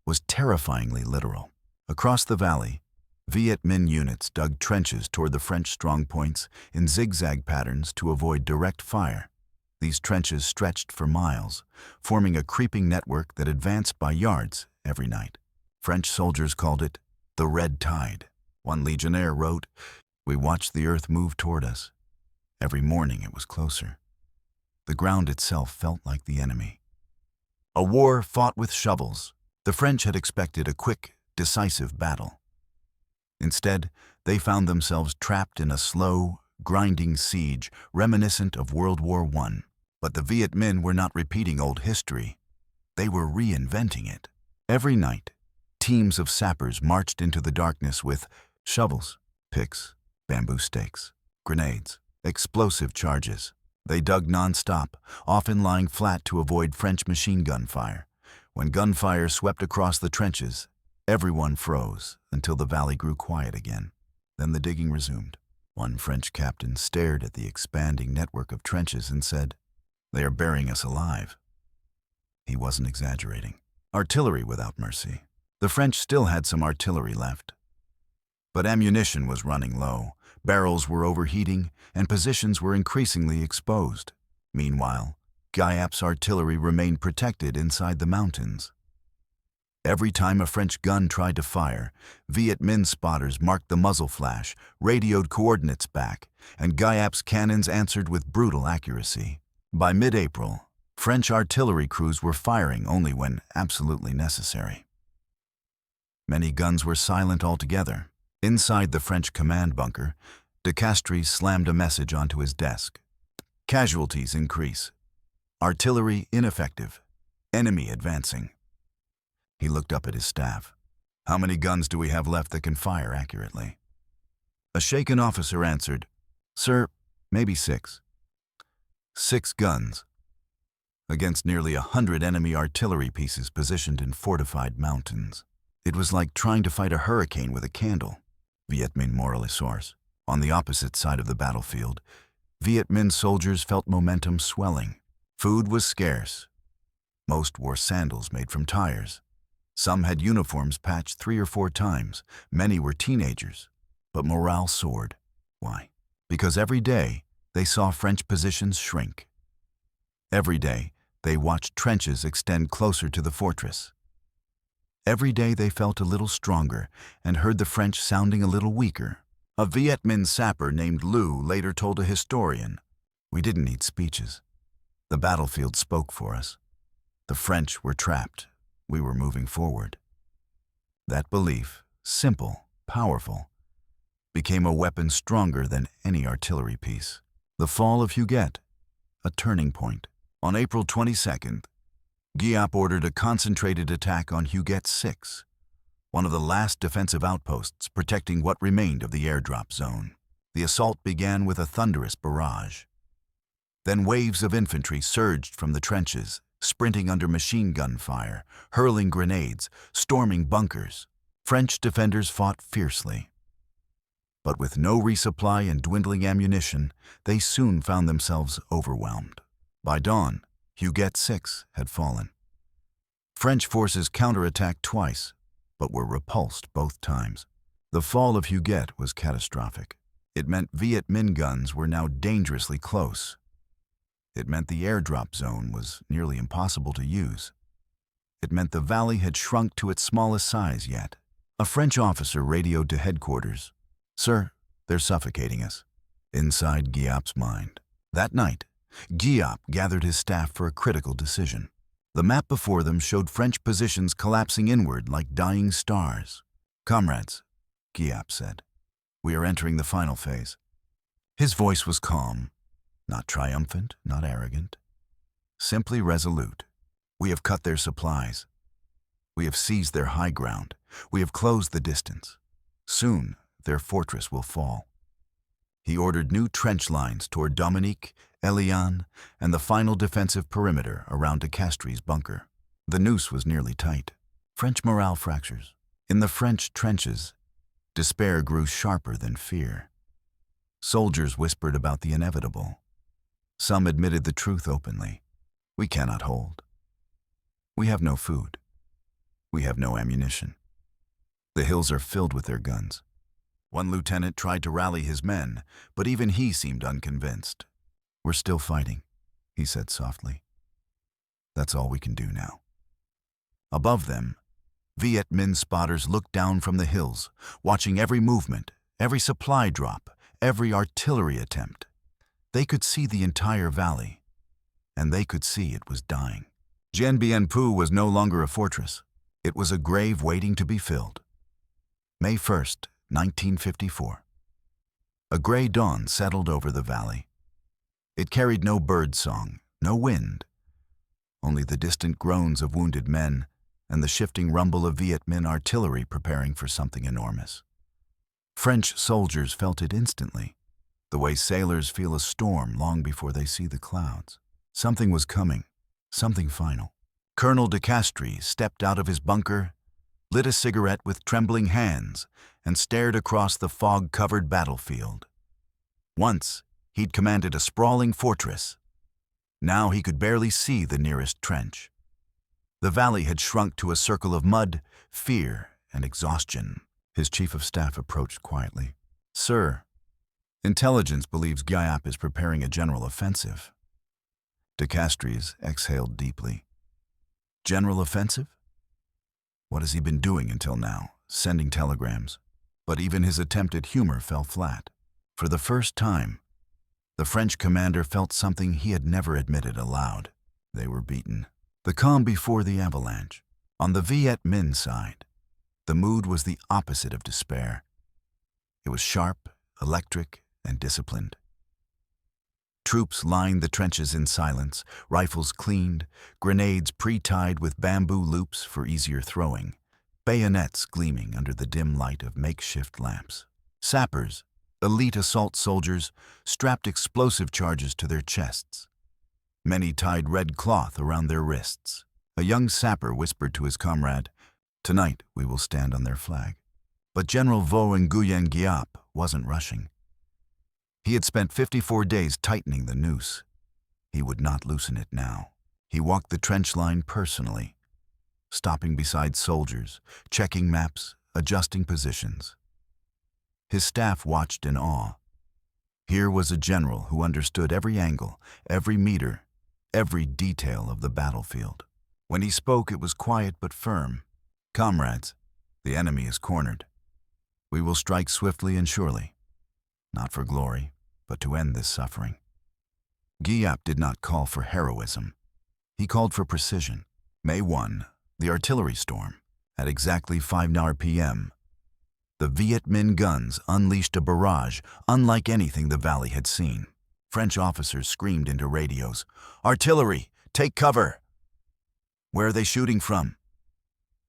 was terrifyingly literal. Across the valley, Viet Minh units dug trenches toward the French strongpoints in zigzag patterns to avoid direct fire. These trenches stretched for miles, forming a creeping network that advanced by yards every night. French soldiers called it the Red Tide. One legionnaire wrote, "We watched the earth move toward us. Every morning it was closer. The ground itself felt like the enemy." A war fought with shovels. The French had expected a quick, decisive battle. Instead, they found themselves trapped in a slow, grinding siege reminiscent of World War I. But the Viet Minh were not repeating old history. They were reinventing it. Every night, teams of sappers marched into the darkness with shovels, picks, bamboo stakes, grenades, explosive charges. They dug non-stop, often lying flat to avoid French machine gun fire. When gunfire swept across the trenches, everyone froze until the valley grew quiet again. Then the digging resumed. One French captain stared at the expanding network of trenches and said, "They are burying us alive." He wasn't exaggerating. Artillery without mercy. The French still had some artillery left. But ammunition was running low, barrels were overheating, and positions were increasingly exposed. Meanwhile, Giap's artillery remained protected inside the mountains. Every time a French gun tried to fire, Viet Minh spotters marked the muzzle flash, radioed coordinates back, and Giap's cannons answered with brutal accuracy. By mid-April, French artillery crews were firing only when absolutely necessary. Many guns were silent altogether. Inside the French command bunker, de Castries slammed a message onto his desk. "Casualties increase. Artillery ineffective. Enemy advancing." He looked up at his staff. "How many guns do we have left that can fire accurately?" A shaken officer answered, "Sir, maybe 6. 6 guns against nearly 100 enemy artillery pieces positioned in fortified mountains. It was like trying to fight a hurricane with a candle." Viet Minh morale source. On the opposite side of the battlefield, Viet Minh soldiers felt momentum swelling. Food was scarce. Most wore sandals made from tires. Some had uniforms patched 3 or 4 times. Many were teenagers. But morale soared. Why? Because every day they saw French positions shrink. Every day they watched trenches extend closer to the fortress. Every day they felt a little stronger and heard the French sounding a little weaker. A Viet Minh sapper named Lou later told a historian, "We didn't need speeches. The battlefield spoke for us. The French were trapped. We were moving forward." That belief, simple, powerful, became a weapon stronger than any artillery piece. The fall of Huguet, a turning point. On April 22nd, Giap ordered a concentrated attack on Huguet 6, one of the last defensive outposts protecting what remained of the airdrop zone. The assault began with a thunderous barrage. Then waves of infantry surged from the trenches, sprinting under machine gun fire, hurling grenades, storming bunkers. French defenders fought fiercely. But with no resupply and dwindling ammunition, they soon found themselves overwhelmed. By dawn, Huguet 6 had fallen. French forces counterattacked twice, but were repulsed both times. The fall of Huguet was catastrophic. It meant Viet Minh guns were now dangerously close. It meant the airdrop zone was nearly impossible to use. It meant the valley had shrunk to its smallest size yet. A French officer radioed to headquarters, "Sir, they're suffocating us." Inside Giap's mind. That night, Giap gathered his staff for a critical decision. The map before them showed French positions collapsing inward like dying stars. "Comrades," Giap said, "we are entering the final phase. His voice was calm, not triumphant, not arrogant, simply resolute. We have cut their supplies. We have seized their high ground. We have closed the distance. Soon, their fortress will fall. He ordered new trench lines toward Dominique, Eliane, and the final defensive perimeter around de Castries' bunker. The noose was nearly tight. French morale fractures. In the French trenches, despair grew sharper than fear. Soldiers whispered about the inevitable. Some admitted the truth openly. We cannot hold. We have no food. We have no ammunition. The hills are filled with their guns. One lieutenant tried to rally his men, but even he seemed unconvinced. We're still fighting, he said softly. That's all we can do now. Above them, Viet Minh spotters looked down from the hills, watching every movement, every supply drop, every artillery attempt. They could see the entire valley, and they could see it was dying. Dien Bien Phu was no longer a fortress. It was a grave waiting to be filled. May 1st, 1954. A gray dawn settled over the valley. It carried no bird song, no wind, only the distant groans of wounded men and the shifting rumble of Viet Minh artillery preparing for something enormous. French soldiers felt it instantly, the way sailors feel a storm long before they see the clouds. Something was coming, something final. Colonel de Castries stepped out of his bunker, lit a cigarette with trembling hands, and stared across the fog-covered battlefield. Once, he'd commanded a sprawling fortress. Now he could barely see the nearest trench. The valley had shrunk to a circle of mud, fear, and exhaustion. His chief of staff approached quietly. Sir, intelligence believes Giap is preparing a general offensive. De Castries exhaled deeply. General offensive? What has he been doing until now? Sending telegrams. But even his attempt at humor fell flat. For the first time, the French commander felt something he had never admitted aloud. They were beaten. The calm before the avalanche. On the Viet Minh side, the mood was the opposite of despair. It was sharp, electric, and disciplined. Troops lined the trenches in silence, rifles cleaned, grenades pre-tied with bamboo loops for easier throwing, bayonets gleaming under the dim light of makeshift lamps. Sappers, elite assault soldiers, strapped explosive charges to their chests. Many tied red cloth around their wrists. A young sapper whispered to his comrade, "Tonight we will stand on their flag." But General Võ Nguyên Giáp wasn't rushing. He had spent 54 days tightening the noose. He would not loosen it now. He walked the trench line personally, stopping beside soldiers, checking maps, adjusting positions. His staff watched in awe. Here was a general who understood every angle, every meter, every detail of the battlefield. When he spoke, it was quiet but firm. Comrades, the enemy is cornered. We will strike swiftly and surely, not for glory, but to end this suffering. Giap did not call for heroism. He called for precision. May 1, the artillery storm. At exactly 5:00 p.m., the Viet Minh guns unleashed a barrage unlike anything the valley had seen. French officers screamed into radios, "Artillery, take cover!" Where are they shooting from?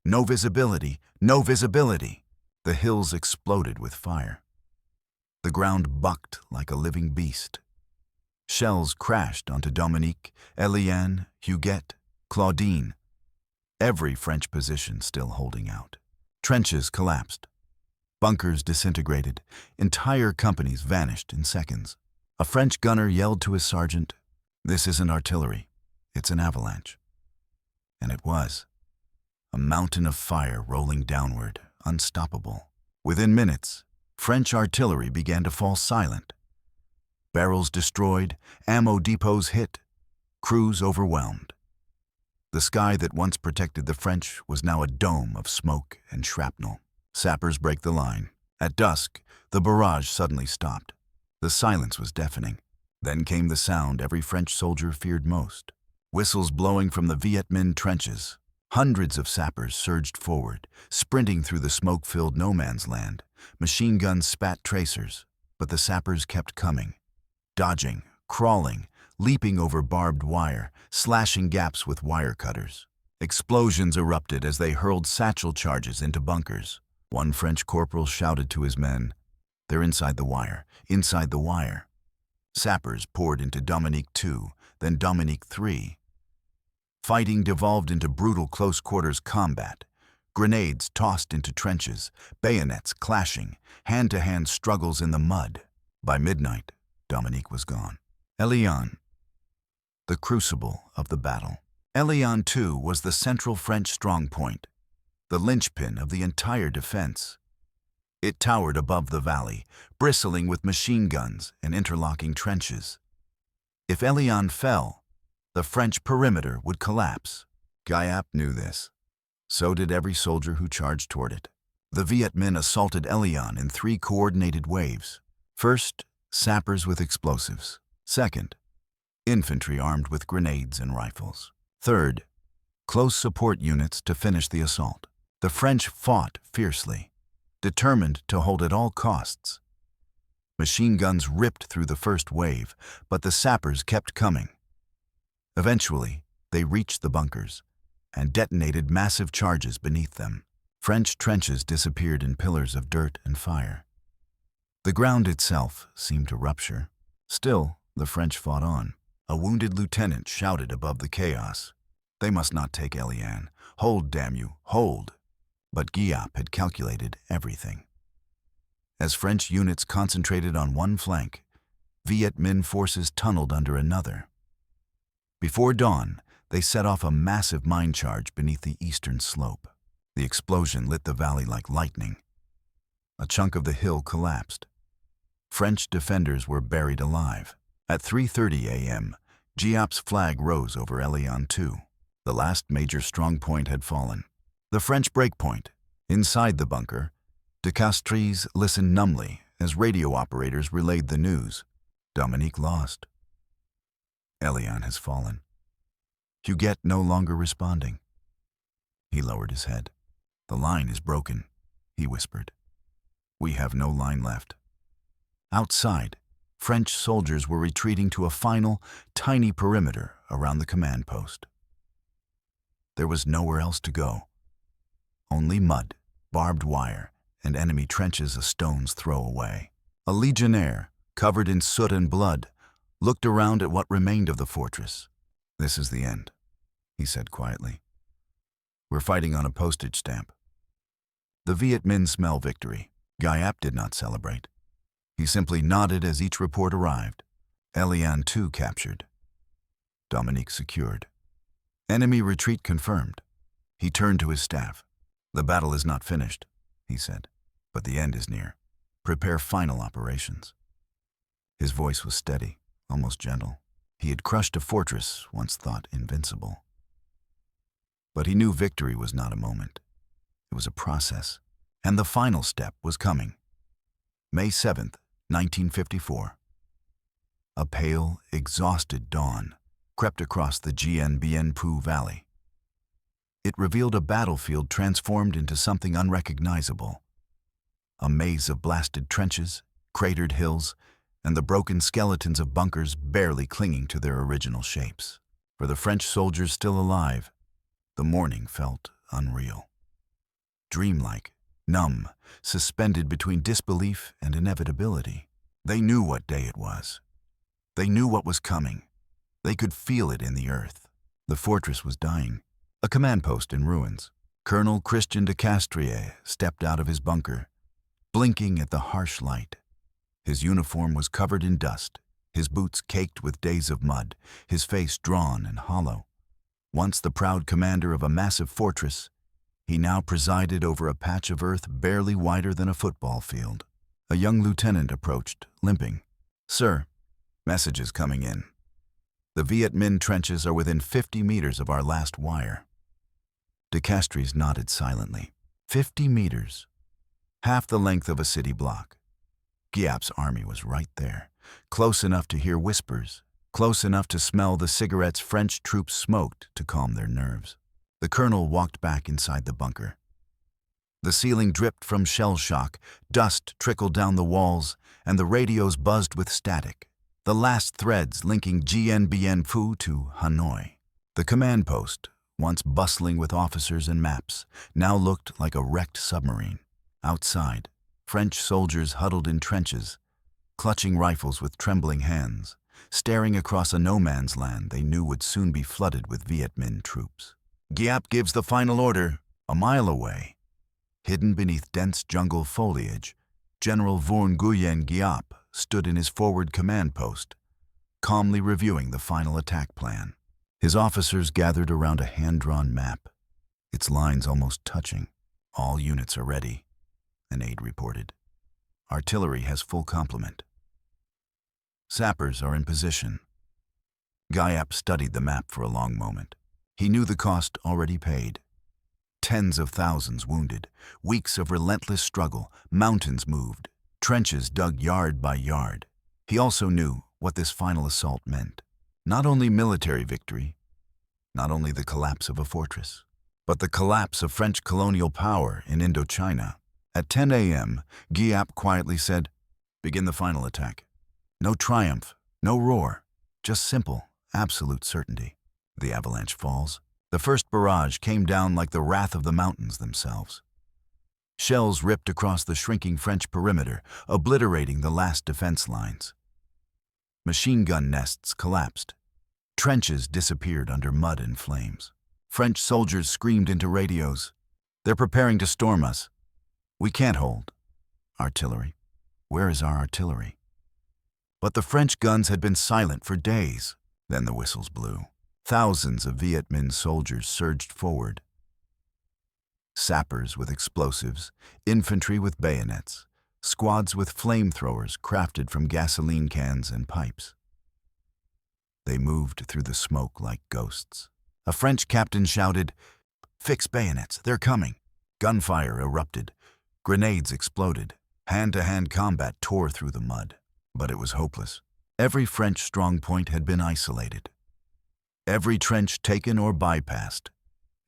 No visibility, no visibility. The hills exploded with fire. The ground bucked like a living beast. Shells crashed onto Dominique, Eliane, Huguette, Claudine. Every French position still holding out. Trenches collapsed. Bunkers disintegrated. Entire companies vanished in seconds. A French gunner yelled to his sergeant, "This isn't artillery, it's an avalanche." And it was. A mountain of fire rolling downward, unstoppable. Within minutes, French artillery began to fall silent. Barrels destroyed, ammo depots hit, crews overwhelmed. The sky that once protected the French was now a dome of smoke and shrapnel. Sappers break the line. At dusk, the barrage suddenly stopped. The silence was deafening. Then came the sound every French soldier feared most. Whistles blowing from the Viet Minh trenches. Hundreds of sappers surged forward, sprinting through the smoke-filled no-man's land. Machine guns spat tracers. But the sappers kept coming, dodging, crawling, leaping over barbed wire, slashing gaps with wire cutters. Explosions erupted as they hurled satchel charges into bunkers. One French corporal shouted to his men, "They're inside the wire, inside the wire." Sappers poured into Dominique 2, then Dominique 3. Fighting devolved into brutal close-quarters combat. Grenades tossed into trenches, bayonets clashing, hand-to-hand struggles in the mud. By midnight, Dominique was gone. Eliane, the crucible of the battle. Eliane, too, was the central French strongpoint, the linchpin of the entire defense. It towered above the valley, bristling with machine guns and interlocking trenches. If Eliane fell, the French perimeter would collapse. Giap knew this. So did every soldier who charged toward it. The Viet Minh assaulted Eliane in 3 coordinated waves. First, sappers with explosives. Second, infantry armed with grenades and rifles. Third, close support units to finish the assault. The French fought fiercely, determined to hold at all costs. Machine guns ripped through the first wave, but the sappers kept coming. Eventually, they reached the bunkers and detonated massive charges beneath them. French trenches disappeared in pillars of dirt and fire. The ground itself seemed to rupture. Still, the French fought on. A wounded lieutenant shouted above the chaos, "They must not take Eliane. Hold, damn you, hold!" But Giap had calculated everything. As French units concentrated on one flank, Viet Minh forces tunneled under another. Before dawn, they set off a massive mine charge beneath the eastern slope. The explosion lit the valley like lightning. A chunk of the hill collapsed. French defenders were buried alive. At 3:30 a.m., Giap's flag rose over Eliane 2. The last major strongpoint had fallen. The French breakpoint. Inside the bunker, de Castries listened numbly as radio operators relayed the news. Dominique lost. Eliane has fallen. Huguet no longer responding. He lowered his head. "The line is broken," he whispered. "We have no line left." Outside, French soldiers were retreating to a final, tiny perimeter around the command post. There was nowhere else to go. Only mud, barbed wire, and enemy trenches a stone's throw away. A legionnaire, covered in soot and blood, looked around at what remained of the fortress. "This is the end," he said quietly. "We're fighting on a postage stamp." The Viet Minh smell victory. Giap did not celebrate. He simply nodded as each report arrived. Eliane 2 captured. Dominique secured. Enemy retreat confirmed. He turned to his staff. "The battle is not finished," he said, "but the end is near. Prepare final operations." His voice was steady, almost gentle. He had crushed a fortress once thought invincible. But he knew victory was not a moment. It was a process, and the final step was coming. May 7th, 1954. A pale, exhausted dawn crept across the Dien Bien Phu Valley. It revealed a battlefield transformed into something unrecognizable. A maze of blasted trenches, cratered hills, and the broken skeletons of bunkers barely clinging to their original shapes. For the French soldiers still alive, the morning felt unreal. Dreamlike, numb, suspended between disbelief and inevitability. They knew what day it was. They knew what was coming. They could feel it in the earth. The fortress was dying. A command post in ruins. Colonel Christian de Castries stepped out of his bunker, blinking at the harsh light. His uniform was covered in dust, his boots caked with days of mud, his face drawn and hollow. Once the proud commander of a massive fortress, he now presided over a patch of earth barely wider than a football field. A young lieutenant approached, limping. "Sir, messages coming in. The Viet Minh trenches are within 50 meters of our last wire." De Castries nodded silently. 50 meters. Half the length of a city block. Giap's army was right there, close enough to hear whispers, close enough to smell the cigarettes French troops smoked to calm their nerves. The colonel walked back inside the bunker. The ceiling dripped from shell shock, dust trickled down the walls, and the radios buzzed with static, the last threads linking Dien Bien Phu to Hanoi. The command post, once bustling with officers and maps, now looked like a wrecked submarine. Outside, French soldiers huddled in trenches, clutching rifles with trembling hands, staring across a no-man's land they knew would soon be flooded with Viet Minh troops. Giap gives the final order, a mile away. Hidden beneath dense jungle foliage, General Võ Nguyên Giáp stood in his forward command post, calmly reviewing the final attack plan. His officers gathered around a hand-drawn map, its lines almost touching. All units are ready, an aide reported. Artillery has full complement. Sappers are in position. Giap studied the map for a long moment. He knew the cost already paid. Tens of thousands wounded, weeks of relentless struggle, mountains moved, trenches dug yard by yard. He also knew what this final assault meant. Not only military victory, not only the collapse of a fortress, but the collapse of French colonial power in Indochina. At 10 a.m., Giap quietly said, "Begin the final attack." No triumph, no roar, just simple, absolute certainty. The avalanche falls. The first barrage came down like the wrath of the mountains themselves. Shells ripped across the shrinking French perimeter, obliterating the last defense lines. Machine gun nests collapsed. Trenches disappeared under mud and flames. French soldiers screamed into radios, "They're preparing to storm us. We can't hold." Artillery. Where is our artillery? But the French guns had been silent for days. Then the whistles blew. Thousands of Viet Minh soldiers surged forward. Sappers with explosives, infantry with bayonets, squads with flamethrowers crafted from gasoline cans and pipes. They moved through the smoke like ghosts. A French captain shouted, "Fix bayonets, they're coming." Gunfire erupted. Grenades exploded. Hand-to-hand combat tore through the mud. But it was hopeless. Every French strongpoint had been isolated. Every trench taken or bypassed.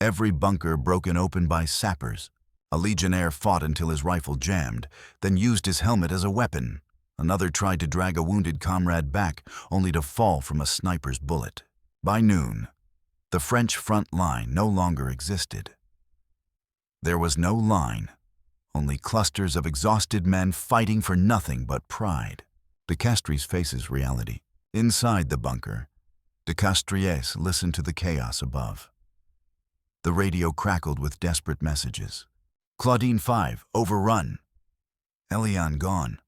Every bunker broken open by sappers. A legionnaire fought until his rifle jammed, then used his helmet as a weapon. Another tried to drag a wounded comrade back, only to fall from a sniper's bullet. By noon, the French front line no longer existed. There was no line, only clusters of exhausted men fighting for nothing but pride. De Castries faces reality. Inside the bunker, De Castries listened to the chaos above. The radio crackled with desperate messages. Claudine 5, overrun. Eliane gone.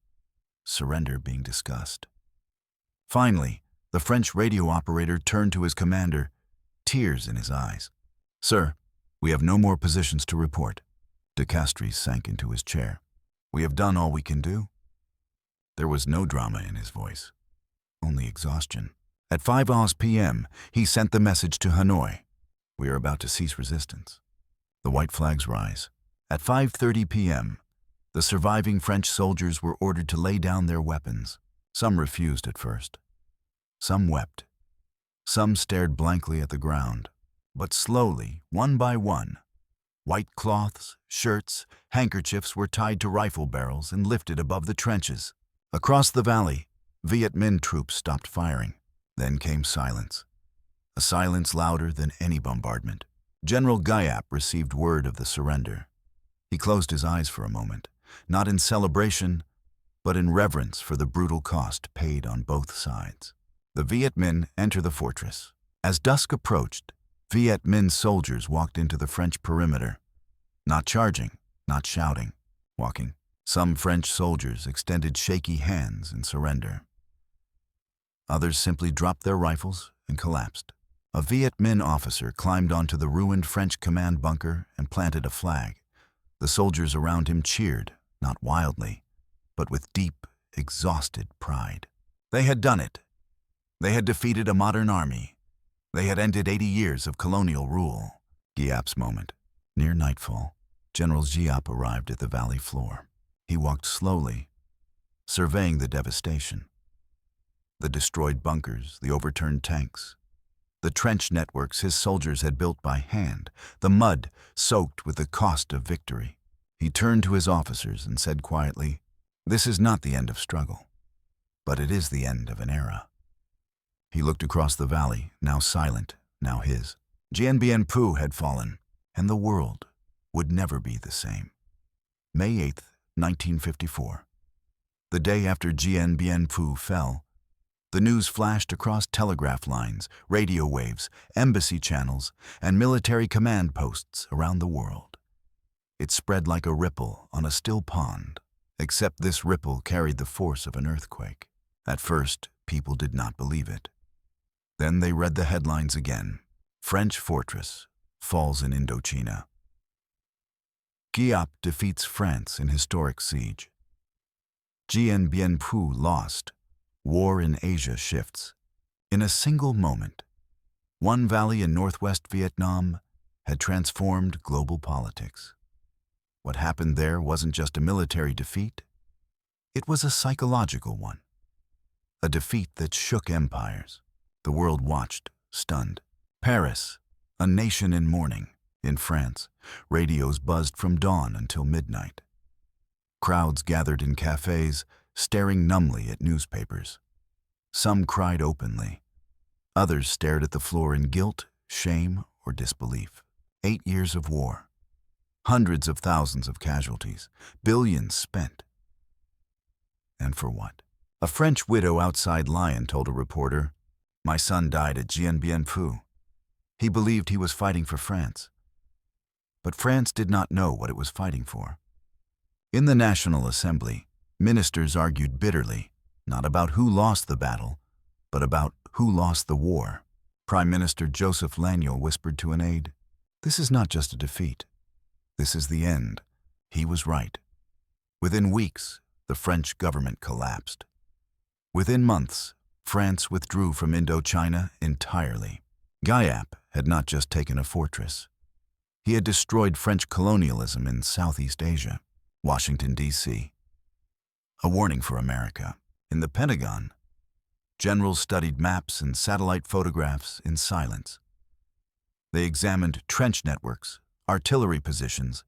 Surrender being discussed. Finally, the French radio operator turned to his commander, tears in his eyes. "Sir, we have no more positions to report." De Castries sank into his chair. "We have done all we can do." There was no drama in his voice, only exhaustion. At 5 p.m., he sent the message to Hanoi. "We are about to cease resistance." The white flags rise. At 5:30 p.m., the surviving French soldiers were ordered to lay down their weapons. Some refused at first. Some wept. Some stared blankly at the ground. But slowly, one by one, white cloths, shirts, handkerchiefs were tied to rifle barrels and lifted above the trenches. Across the valley, Viet Minh troops stopped firing. Then came silence. A silence louder than any bombardment. General Giap received word of the surrender. He closed his eyes for a moment, not in celebration, but in reverence for the brutal cost paid on both sides. The Viet Minh enter the fortress. As dusk approached, Viet Minh soldiers walked into the French perimeter, not charging, not shouting, walking. Some French soldiers extended shaky hands in surrender. Others simply dropped their rifles and collapsed. A Viet Minh officer climbed onto the ruined French command bunker and planted a flag. The soldiers around him cheered, not wildly, but with deep, exhausted pride. They had done it. They had defeated a modern army. They had ended 80 years of colonial rule. Giap's moment. Near nightfall, General Giap arrived at the valley floor. He walked slowly, surveying the devastation. The destroyed bunkers, the overturned tanks, the trench networks his soldiers had built by hand, the mud soaked with the cost of victory. He turned to his officers and said quietly, "This is not the end of struggle, but it is the end of an era." He looked across the valley, now silent, now his. Dien Bien Phu had fallen, and the world would never be the same. May 8, 1954. The day after Dien Bien Phu fell, the news flashed across telegraph lines, radio waves, embassy channels, and military command posts around the world. It spread like a ripple on a still pond, except this ripple carried the force of an earthquake. At first, people did not believe it. Then they read the headlines again. French fortress falls in Indochina. Giap defeats France in historic siege. Dien Bien Phu lost. War in Asia shifts. In a single moment, one valley in northwest Vietnam had transformed global politics. What happened there wasn't just a military defeat. It was a psychological one. A defeat that shook empires. The world watched, stunned. Paris, a nation in mourning. In France, radios buzzed from dawn until midnight. Crowds gathered in cafes, staring numbly at newspapers. Some cried openly. Others stared at the floor in guilt, shame, or disbelief. 8 years of war. Hundreds of thousands of casualties. Billions spent. And for what? A French widow outside Lyon told a reporter, "My son died at Dien Bien Phu. He believed he was fighting for France." But France did not know what it was fighting for. In the National Assembly, ministers argued bitterly, not about who lost the battle, but about who lost the war. Prime Minister Joseph Lanyol whispered to an aide, "This is not just a defeat. This is the end." He was right. Within weeks, the French government collapsed. Within months, France withdrew from Indochina entirely. Giap had not just taken a fortress. He had destroyed French colonialism in Southeast Asia, Washington, D.C. A warning for America. In the Pentagon, generals studied maps and satellite photographs in silence. They examined trench networks, artillery positions,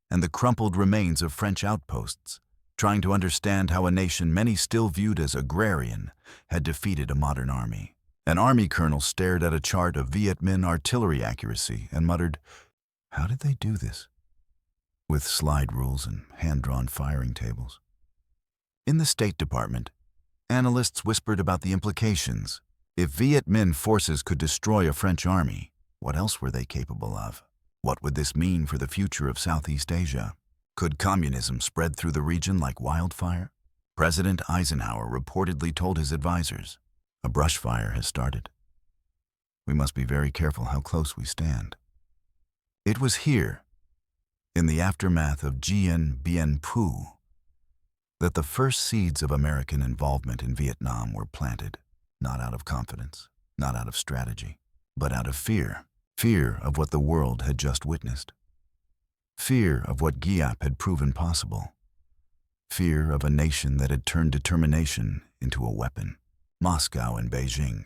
and the crumpled remains of French outposts, trying to understand how a nation many still viewed as agrarian had defeated a modern army. An army colonel stared at a chart of Viet Minh artillery accuracy and muttered, "How did they do this?" With slide rules and hand-drawn firing tables. In the State Department, analysts whispered about the implications. If Viet Minh forces could destroy a French army, what else were they capable of? What would this mean for the future of Southeast Asia? Could communism spread through the region like wildfire? President Eisenhower reportedly told his advisors, "A brush fire has started. We must be very careful how close we stand." It was here, in the aftermath of Dien Bien Phu, that the first seeds of American involvement in Vietnam were planted, not out of confidence, not out of strategy, but out of fear. Fear of what the world had just witnessed. Fear of what Giap had proven possible. Fear of a nation that had turned determination into a weapon. Moscow and Beijing.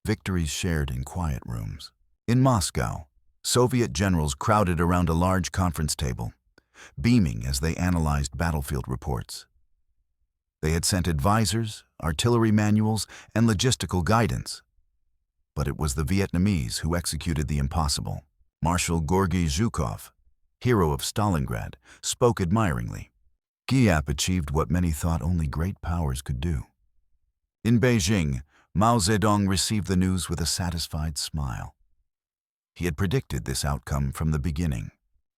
Victories shared in quiet rooms. In Moscow, Soviet generals crowded around a large conference table, beaming as they analyzed battlefield reports. They had sent advisors, artillery manuals, and logistical guidance. But it was the Vietnamese who executed the impossible. Marshal Georgy Zhukov, hero of Stalingrad, spoke admiringly. Giap achieved what many thought only great powers could do. In Beijing, Mao Zedong received the news with a satisfied smile. He had predicted this outcome from the beginning.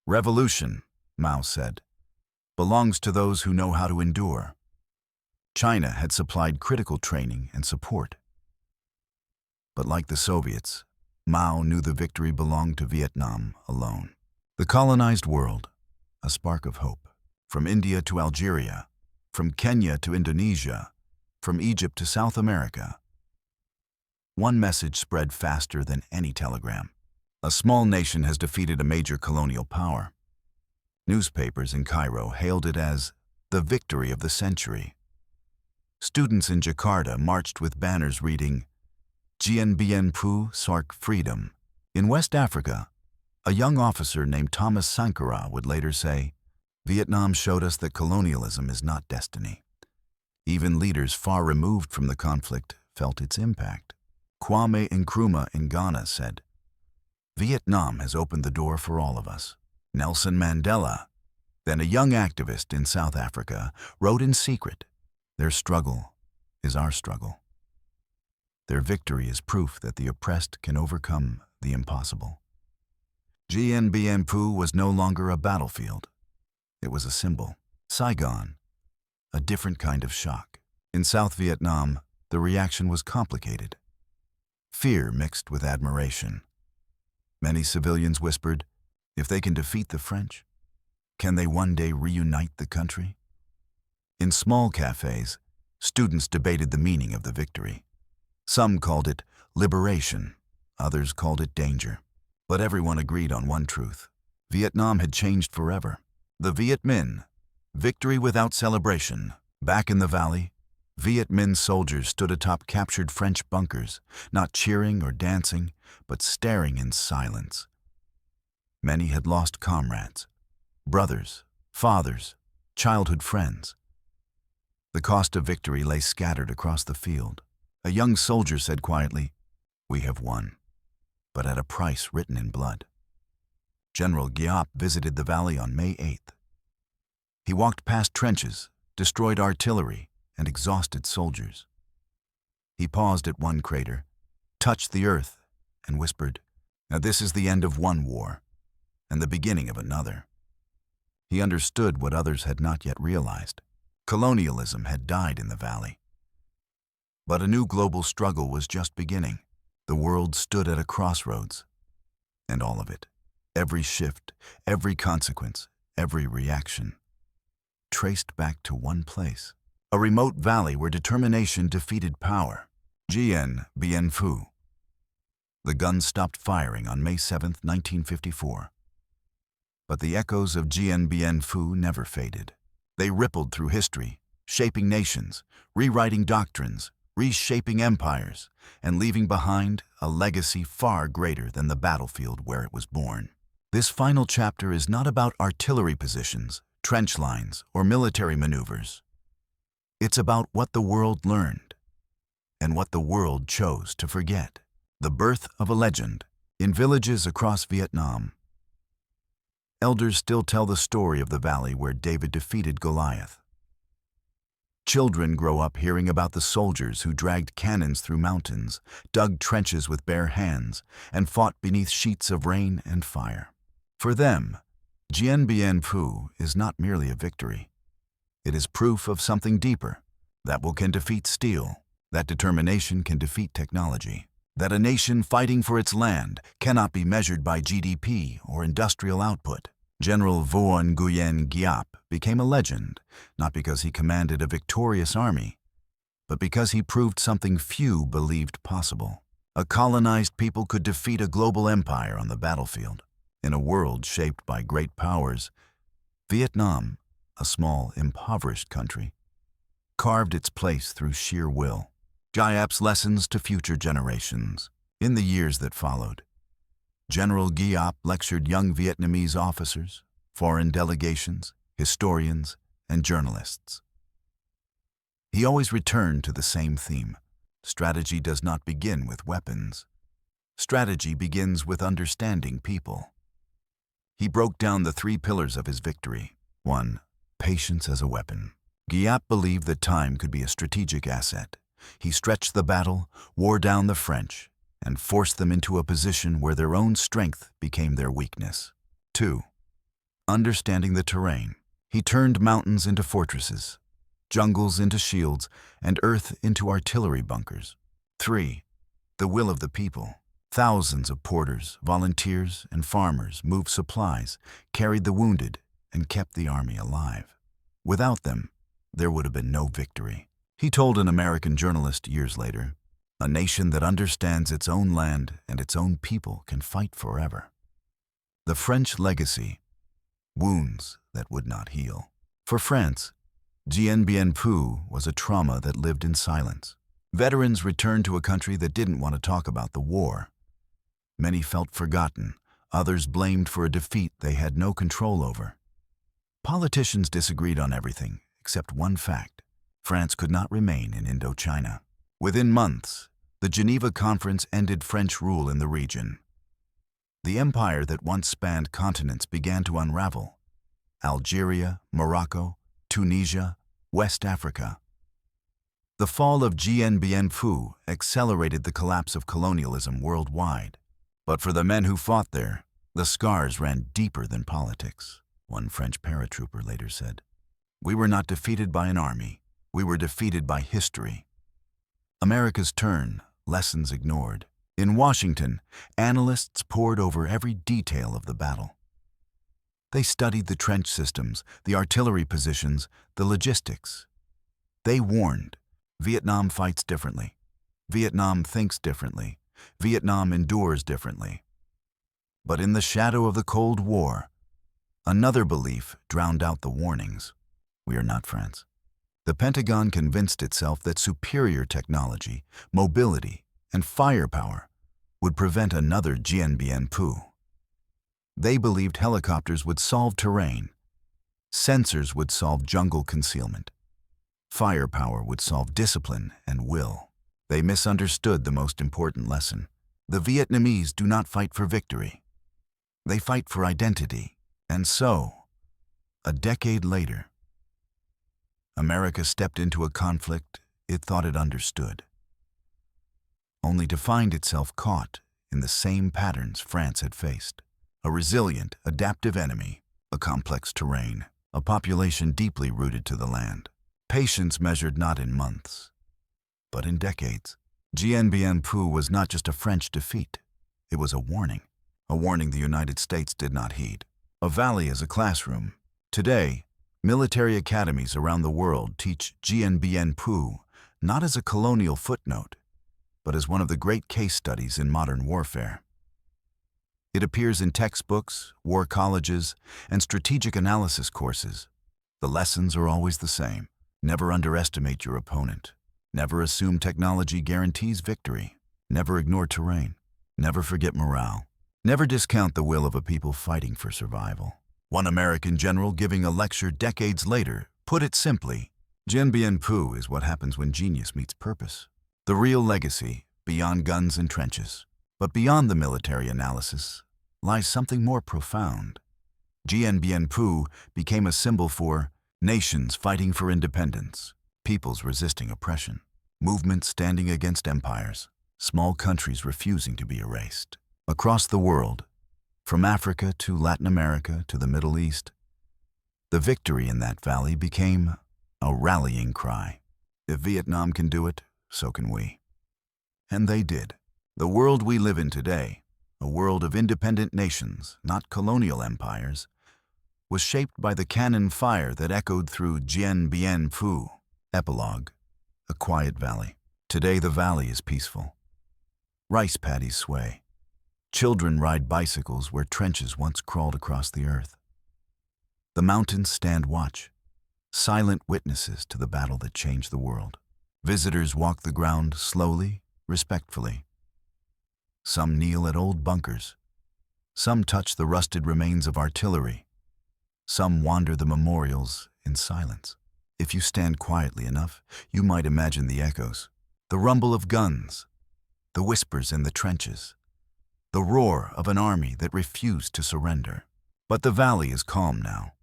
"Revolution," Mao said, "belongs to those who know how to endure." China had supplied critical training and support. But like the Soviets, Mao knew the victory belonged to Vietnam alone. The colonized world, a spark of hope. From India to Algeria, from Kenya to Indonesia, from Egypt to South America. One message spread faster than any telegram. A small nation has defeated a major colonial power. Newspapers in Cairo hailed it as the victory of the century. Students in Jakarta marched with banners reading, "Dien Bien Phu, Sark Freedom." In West Africa, a young officer named Thomas Sankara would later say, Vietnam showed us that colonialism is not destiny. Even leaders far removed from the conflict felt its impact. Kwame Nkrumah in Ghana said, "Vietnam has opened the door for all of us." Nelson Mandela, then a young activist in South Africa, wrote in secret, "Their struggle is our struggle. Their victory is proof that the oppressed can overcome the impossible." Dien Bien Phu was no longer a battlefield. It was a symbol. Saigon, a different kind of shock. In South Vietnam, the reaction was complicated. Fear mixed with admiration. Many civilians whispered, if they can defeat the French, can they one day reunite the country? In small cafes, students debated the meaning of the victory. Some called it liberation, others called it danger. But everyone agreed on one truth. Vietnam had changed forever. The Viet Minh, victory without celebration. Back in the valley, Viet Minh soldiers stood atop captured French bunkers, not cheering or dancing, but staring in silence. Many had lost comrades, brothers, fathers, childhood friends. The cost of victory lay scattered across the field. A young soldier said quietly, "We have won, but at a price written in blood." General Giap visited the valley on May 8th. He walked past trenches, destroyed artillery, and exhausted soldiers. He paused at one crater, touched the earth, and whispered, "Now this is the end of one war, and the beginning of another." He understood what others had not yet realized. Colonialism had died in the valley. But a new global struggle was just beginning. The world stood at a crossroads, and all of it, every shift, every consequence, every reaction, traced back to one place, a remote valley where determination defeated power. Dien Bien Phu. The guns stopped firing on May 7, 1954. But the echoes of Dien Bien Phu never faded. They rippled through history, shaping nations, rewriting doctrines, reshaping empires, and leaving behind a legacy far greater than the battlefield where it was born. This final chapter is not about artillery positions, trench lines, or military maneuvers. It's about what the world learned, and what the world chose to forget. The birth of a legend. In villages across Vietnam, elders still tell the story of the valley where David defeated Goliath. Children grow up hearing about the soldiers who dragged cannons through mountains, dug trenches with bare hands, and fought beneath sheets of rain and fire. For them, Dien Bien Phu is not merely a victory. It is proof of something deeper, that will can defeat steel, that determination can defeat technology, that a nation fighting for its land cannot be measured by GDP or industrial output. General Võ Nguyên Giáp became a legend, not because he commanded a victorious army, but because he proved something few believed possible. A colonized people could defeat a global empire on the battlefield. In a world shaped by great powers, Vietnam, a small, impoverished country, carved its place through sheer will. Giap's lessons to future generations. In the years that followed, General Giap lectured young Vietnamese officers, foreign delegations, historians, and journalists. He always returned to the same theme. Strategy does not begin with weapons. Strategy begins with understanding people. He broke down the 3 pillars of his victory. 1. Patience as a weapon. Giap believed that time could be a strategic asset. He stretched the battle, wore down the French, and forced them into a position where their own strength became their weakness. 2. Understanding the terrain. He turned mountains into fortresses, jungles into shields, and earth into artillery bunkers. 3. The will of the people. Thousands of porters, volunteers, and farmers moved supplies, carried the wounded, and kept the army alive. Without them, there would have been no victory. He told an American journalist years later, "A nation that understands its own land and its own people can fight forever." The French legacy, wounds that would not heal. For France, Dien Bien Phu was a trauma that lived in silence. Veterans returned to a country that didn't want to talk about the war. Many felt forgotten, others blamed for a defeat they had no control over. Politicians disagreed on everything except one fact: France could not remain in Indochina. Within months, the Geneva Conference ended French rule in the region. The empire that once spanned continents began to unravel. Algeria, Morocco, Tunisia, West Africa. The fall of Dien Bien Phu accelerated the collapse of colonialism worldwide. But for the men who fought there, the scars ran deeper than politics, one French paratrooper later said. We were not defeated by an army. We were defeated by history. America's turn, lessons ignored. In Washington, analysts pored over every detail of the battle. They studied the trench systems, the artillery positions, the logistics. They warned, Vietnam fights differently. Vietnam thinks differently. Vietnam endures differently. But in the shadow of the Cold War, another belief drowned out the warnings. We are not France. The Pentagon convinced itself that superior technology, mobility, and firepower would prevent another Dien Bien Phu. They believed helicopters would solve terrain, sensors would solve jungle concealment, firepower would solve discipline and will. They misunderstood the most important lesson. The Vietnamese do not fight for victory. They fight for identity. And so, a decade later, America stepped into a conflict it thought it understood, only to find itself caught in the same patterns France had faced. A resilient, adaptive enemy, a complex terrain, a population deeply rooted to the land. Patience measured not in months, but in decades. Dien Bien Phu was not just a French defeat. It was a warning the United States did not heed. A valley as a classroom. Today, military academies around the world teach Dien Bien Phu not as a colonial footnote, but as one of the great case studies in modern warfare. It appears in textbooks, war colleges, and strategic analysis courses. The lessons are always the same. Never underestimate your opponent. Never assume technology guarantees victory. Never ignore terrain. Never forget morale. Never discount the will of a people fighting for survival. One American general giving a lecture decades later put it simply: Dien Bien Phu is what happens when genius meets purpose. The real legacy, beyond guns and trenches, but beyond the military analysis, lies something more profound. Dien Bien Phu became a symbol for nations fighting for independence, peoples resisting oppression, movements standing against empires, small countries refusing to be erased. Across the world, from Africa to Latin America to the Middle East, the victory in that valley became a rallying cry. If Vietnam can do it, so can we. And they did. The world we live in today, a world of independent nations, not colonial empires, was shaped by the cannon fire that echoed through Dien Bien Phu. Epilogue: a quiet valley. Today the valley is peaceful. Rice paddies sway. Children ride bicycles where trenches once crawled across the earth. The mountains stand watch, silent witnesses to the battle that changed the world. Visitors walk the ground slowly, respectfully. Some kneel at old bunkers. Some touch the rusted remains of artillery. Some wander the memorials in silence. If you stand quietly enough, you might imagine the echoes. The rumble of guns, the whispers in the trenches, the roar of an army that refused to surrender. But the valley is calm now.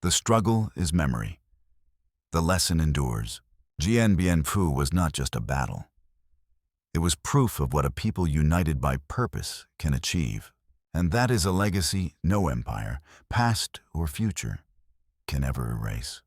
The struggle is memory. The lesson endures. Dien Bien Phu was not just a battle. It was proof of what a people united by purpose can achieve. And that is a legacy no empire, past or future, can ever erase.